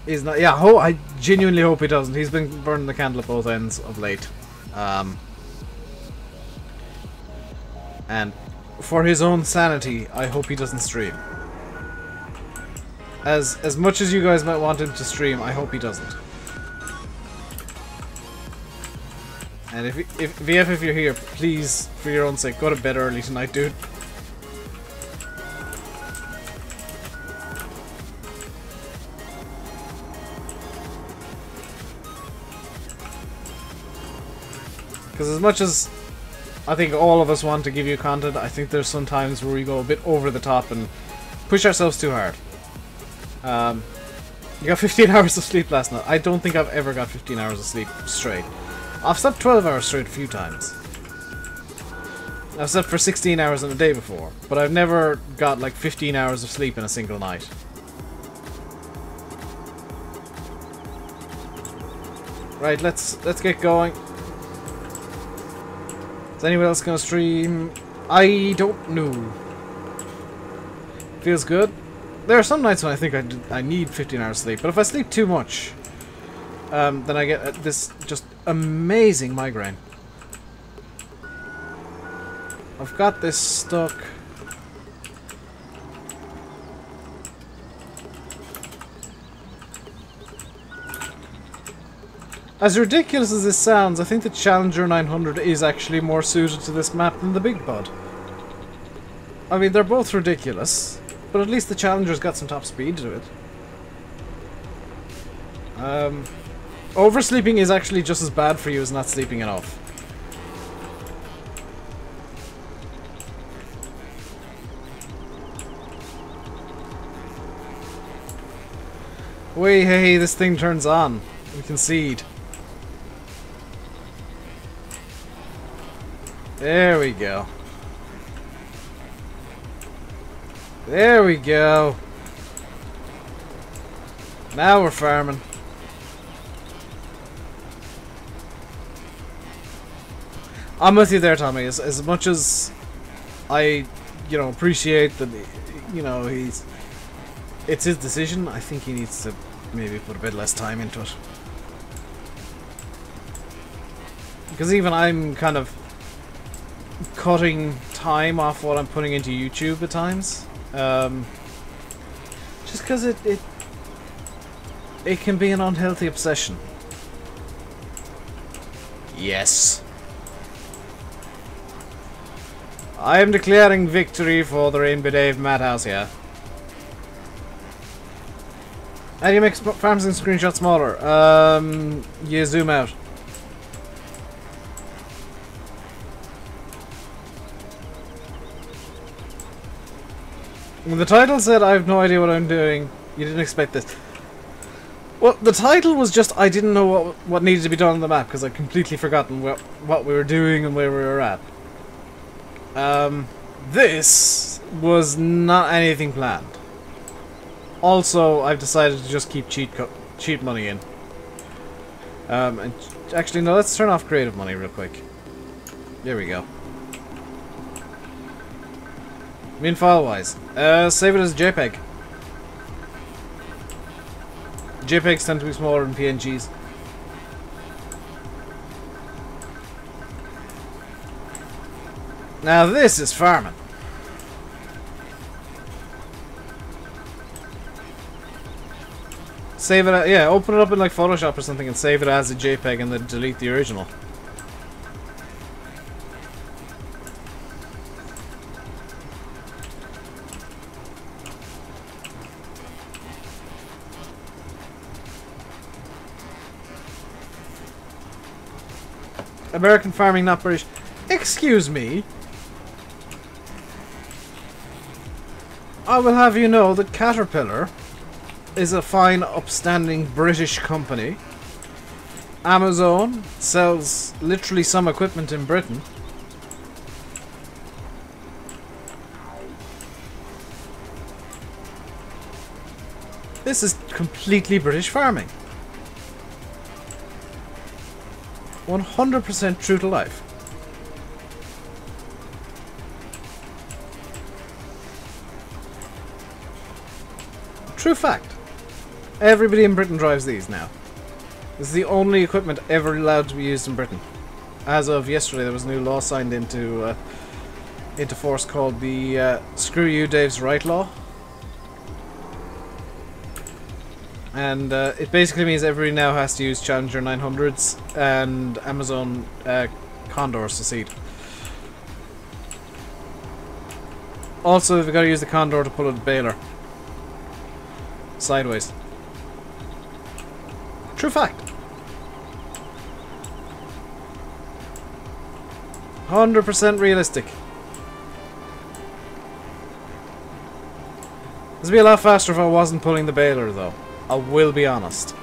He's not... Yeah, I genuinely hope he doesn't. He's been burning the candle at both ends of late. And for his own sanity, I hope he doesn't stream. As much as you guys might want him to stream, I hope he doesn't. And if VF, if you're here, please, for your own sake, go to bed early tonight, dude. Because as much as I think all of us want to give you content, I think there's some times where we go a bit over the top and push ourselves too hard. You got 15 hours of sleep last night. I don't think I've ever got 15 hours of sleep straight. I've slept 12 hours straight a few times. I've slept for 16 hours in a day before, but I've never got like 15 hours of sleep in a single night. Right, let's get going. Is anyone else gonna stream? I don't know. Feels good. There are some nights when I think I need 15 hours sleep, but if I sleep too much, then I get this just amazing migraine. I've got this stuck. As ridiculous as this sounds, I think the Challenger 900 is actually more suited to this map than the Big Bud. I mean, they're both ridiculous, but at least the Challenger's got some top speed to it. Oversleeping is actually just as bad for you as not sleeping enough. Wait, hey, this thing turns on. We concede. There we go. There we go. Now we're farming. I'm with you there, Tommy. As much as I, you know, appreciate that, you know, it's his decision, I think he needs to maybe put a bit less time into it. Because even I'm kind of cutting time off what I'm putting into YouTube at times. Just because it can be an unhealthy obsession. Yes. I am declaring victory for the RainbowDave Madhouse here. How do you make farms and screenshots smaller? You zoom out. When the title said I have no idea what I'm doing, you didn't expect this. Well, the title was just I didn't know what needed to be done on the map because I'd completely forgotten what we were doing and where we were at. This was not anything planned. Also, I've decided to just keep cheat money in. And actually, no, let's turn off creative money real quick. There we go. I mean, file-wise, save it as JPEG. JPEGs tend to be smaller than PNGs. Now this is farming. Save it, yeah, open it up in like Photoshop or something and save it as a JPEG and then delete the original. American farming, not British. Excuse me. I will have you know that Caterpillar is a fine, upstanding British company. Amazon sells literally some equipment in Britain. This is completely British farming. 100% true to life. True fact. Everybody in Britain drives these now. This is the only equipment ever allowed to be used in Britain. As of yesterday, there was a new law signed into force called the Screw You, Dave's Right Law. And it basically means everybody now has to use Challenger 900s and Amazon Condors to seed. Also, they've got to use the Condor to pull a baler. Sideways. True fact. 100% realistic. This would be a lot faster if I wasn't pulling the baler, though. I will be honest.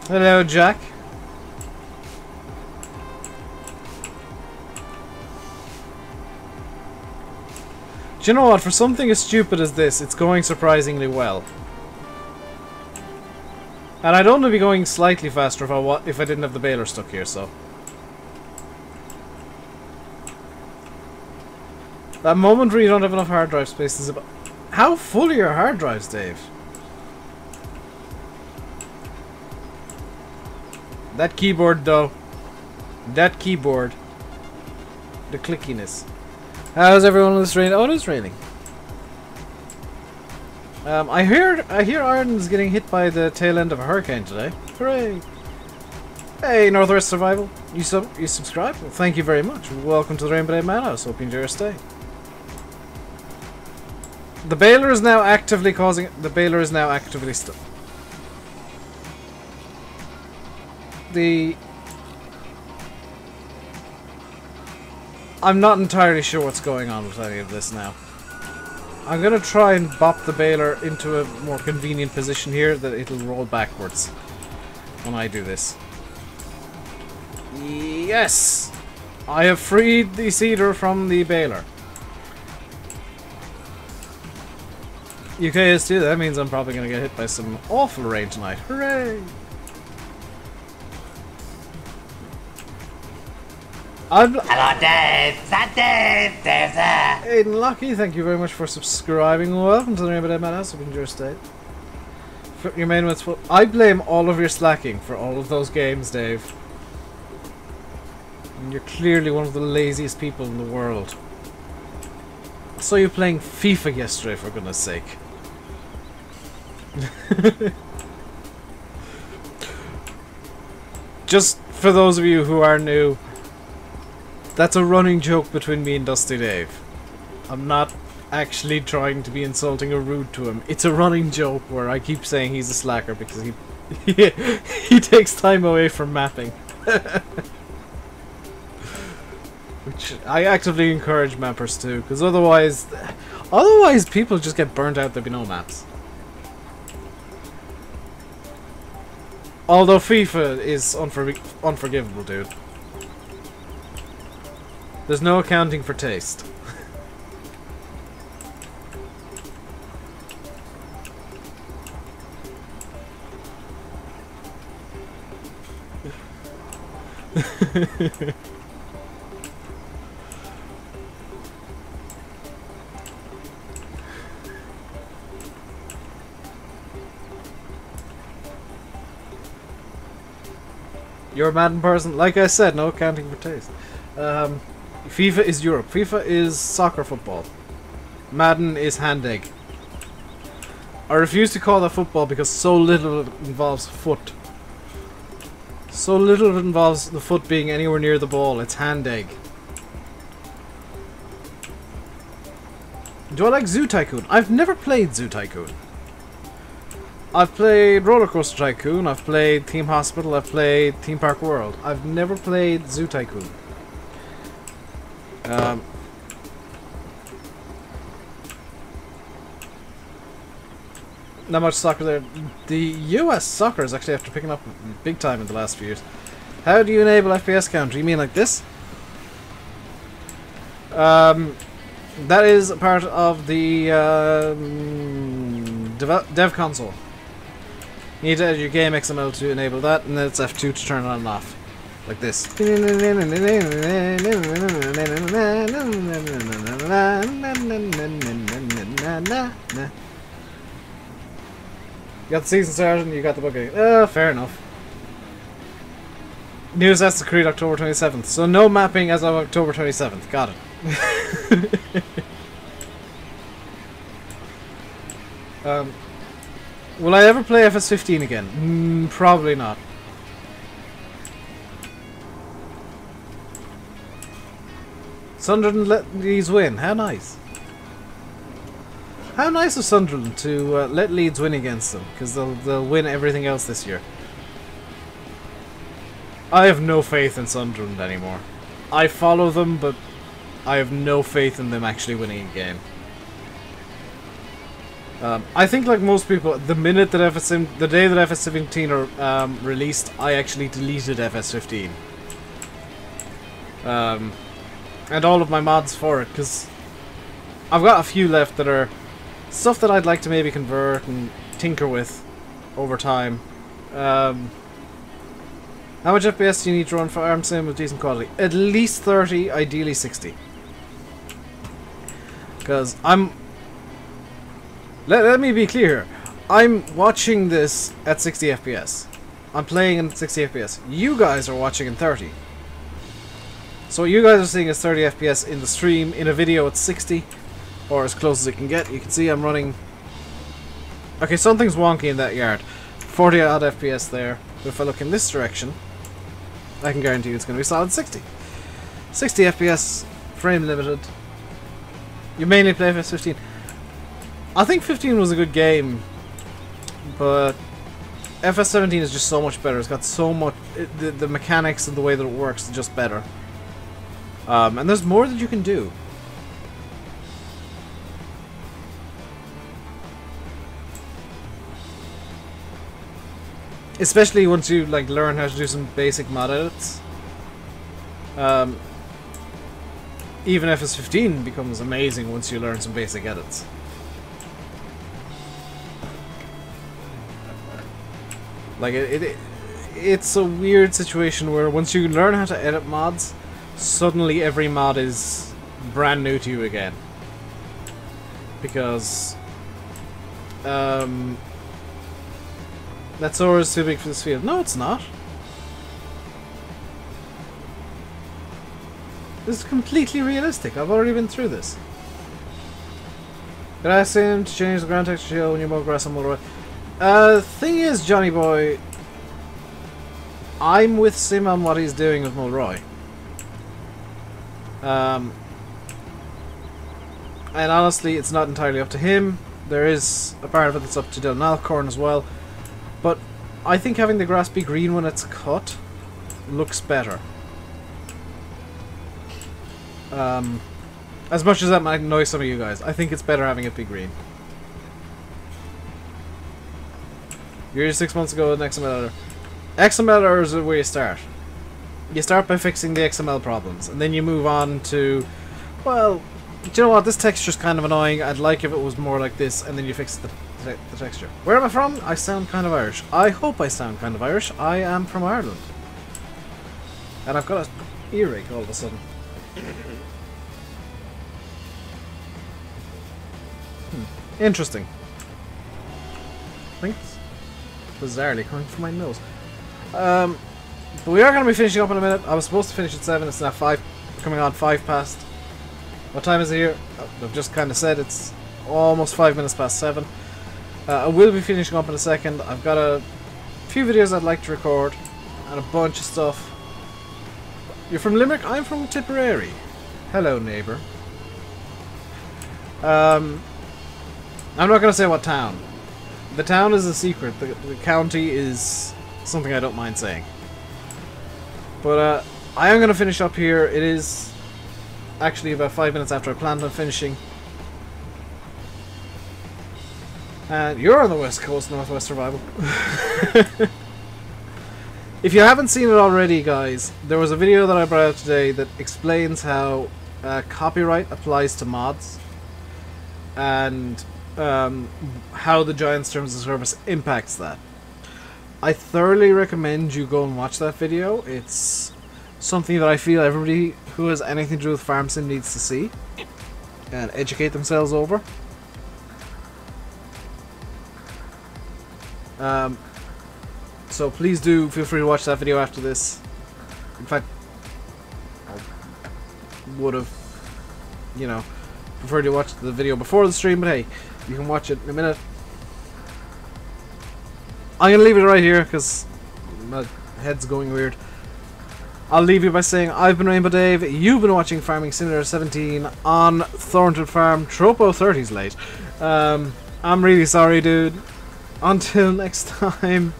Hello, Jack. Do you know what? For something as stupid as this, it's going surprisingly well. And I'd only be going slightly faster if I didn't have the baler stuck here, so. That moment where you don't have enough hard drive space is about... How full are your hard drives, Dave? That keyboard, though. That keyboard. The clickiness. How's everyone in this rain? Oh, it is raining. I hear Ireland's getting hit by the tail end of a hurricane today. Hooray! Hey, Northwest Survival. You subscribed? Well, thank you very much. Welcome to the RainbowDave Madhouse. Hope you enjoy your stay. The baler is now actively causing... The baler is now actively stuck. I'm not entirely sure what's going on with any of this now. I'm gonna try and bop the baler into a more convenient position here that it'll roll backwards when I do this. Yes! I have freed the seeder from the baler. UK is too. That means I'm probably gonna get hit by some awful rain tonight. Hooray! Hello, Dave. Is that Dave? Dave's there. Aiden Lucky, thank you very much for subscribing. Welcome to the RainbowDave Madhouse. Hope you enjoy your stay. Your main one's full. I blame all of your slacking for all of those games, Dave. And you're clearly one of the laziest people in the world. I saw you playing FIFA yesterday, for goodness sake. Just for those of you who are new, that's a running joke between me and Dusty Dave. I'm not actually trying to be insulting or rude to him. It's a running joke where I keep saying he's a slacker because he takes time away from mapping. Which I actively encourage mappers to, because otherwise people just get burnt out. There'll be no maps. Although FIFA is unforgivable, dude. There's no accounting for taste. You're a Madden person? Like I said, no accounting for taste. FIFA is Europe. FIFA is soccer football. Madden is hand egg. I refuse to call that football because so little of it involves foot. So little of it involves the foot being anywhere near the ball. It's hand egg. Do I like Zoo Tycoon? I've never played Zoo Tycoon. I've played Roller Coaster Tycoon, I've played Team Hospital, I've played Theme Park World. I've never played Zoo Tycoon. Not much soccer there. The US soccer is actually after picking up big time in the last few years. How do you enable FPS counter? You mean like this? That is a part of the dev console. You need to add your game XML to enable that, and then it's F2 to turn it on and off. Like this. You got the season started and you got the bug. Fair enough. New Assassin's Creed October 27th. So no mapping as of October 27th. Got it. Will I ever play FS15 again? Probably not. Sunderland let Leeds win. How nice. How nice of Sunderland to let Leeds win against them, because they'll win everything else this year. I have no faith in Sunderland anymore. I follow them, but I have no faith in them actually winning a game. I think, like most people, the day that FS17 are released, I actually deleted FS15. And all of my mods for it, because I've got a few left that are stuff that I'd like to maybe convert and tinker with over time. How much FPS do you need to run for Farm Sim with decent quality? At least 30, ideally 60. Because Let me be clear here. I'm watching this at 60 FPS. I'm playing in 60 FPS. You guys are watching in 30. So what you guys are seeing is 30 FPS in the stream. In a video it's 60, or as close as it can get. You can see I'm running Okay, something's wonky in that yard. 40 odd FPS there. But if I look in this direction, I can guarantee you it's going to be solid 60. 60 FPS, frame limited. You mainly play FS 15. I think 15 was a good game, but FS 17 is just so much better. It's got so much... The mechanics and the way that it works is just better. And there's more that you can do. Especially once you like learn how to do some basic mod edits. Even FS 15 becomes amazing once you learn some basic edits. Like it's a weird situation where once you learn how to edit mods, suddenly every mod is brand new to you again. Because that sword is too big for this field. No, it's not. This is completely realistic. I've already been through this. Did I ask him to change the ground texture when you mow grass on motorway? Thing is, Johnny boy, I'm with Sim on what he's doing with Mulroy. And honestly, it's not entirely up to him. There is a part of it that's up to Dylan Alcorn as well. But I think having the grass be green when it's cut looks better. As much as that might annoy some of you guys, I think it's better having it be green. You're 6 months ago with an XML editor. XML editor is where you start. You start by fixing the XML problems, and then you move on to, well, do you know what, this texture's kind of annoying, I'd like if it was more like this, and then you fix the texture. Where am I from? I sound kind of Irish. I hope I sound kind of Irish. I am from Ireland. And I've got an earache all of a sudden. Interesting. I think it's bizarrely coming from my nose. But we are going to be finishing up in a minute. I was supposed to finish at 7. It's now 5, coming on 5 past. What time is it here? I've just kind of said it's almost 5 minutes past 7. I will be finishing up in a second. I've got a few videos I'd like to record and a bunch of stuff. You're from Limerick? I'm from Tipperary. Hello, neighbour. I'm not going to say what town. The town is a secret. The county is something I don't mind saying. But I am going to finish up here. It is actually about 5 minutes after I planned on finishing. And you're on the West Coast, Northwest Survival. If you haven't seen it already, guys, there was a video that I brought out today that explains how copyright applies to mods. And how the Giants Terms of Service impacts that. I thoroughly recommend you go and watch that video. It's something that I feel everybody who has anything to do with farm sim needs to see and educate themselves over. So please do feel free to watch that video after this. In fact, I would have, you know, preferred to watch the video before the stream, but hey, you can watch it in a minute. I'm going to leave it right here because my head's going weird. I'll leave you by saying I've been RainbowDave, you've been watching Farming Simulator 17 on Thornton Farm. Tropo 30's late. I'm really sorry, dude. Until next time.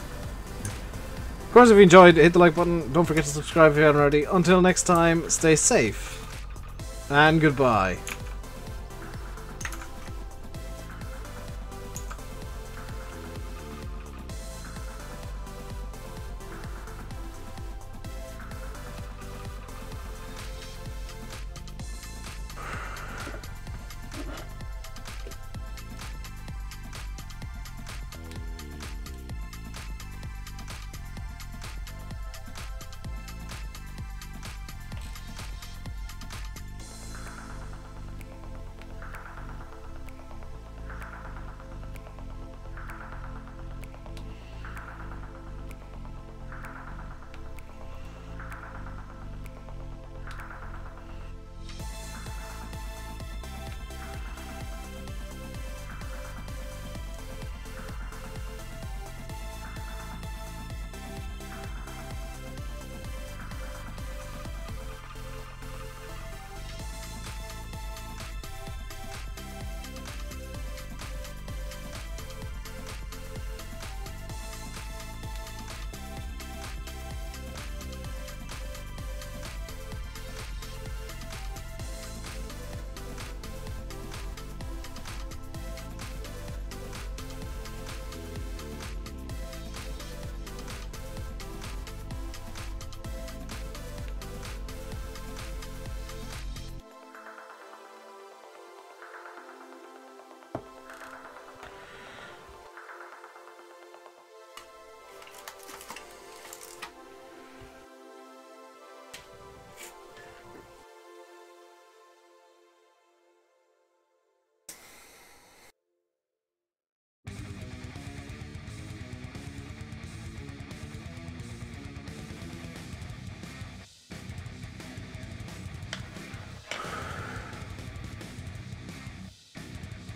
Of course, if you enjoyed, hit the like button. Don't forget to subscribe if you haven't already. Until next time, stay safe. And goodbye.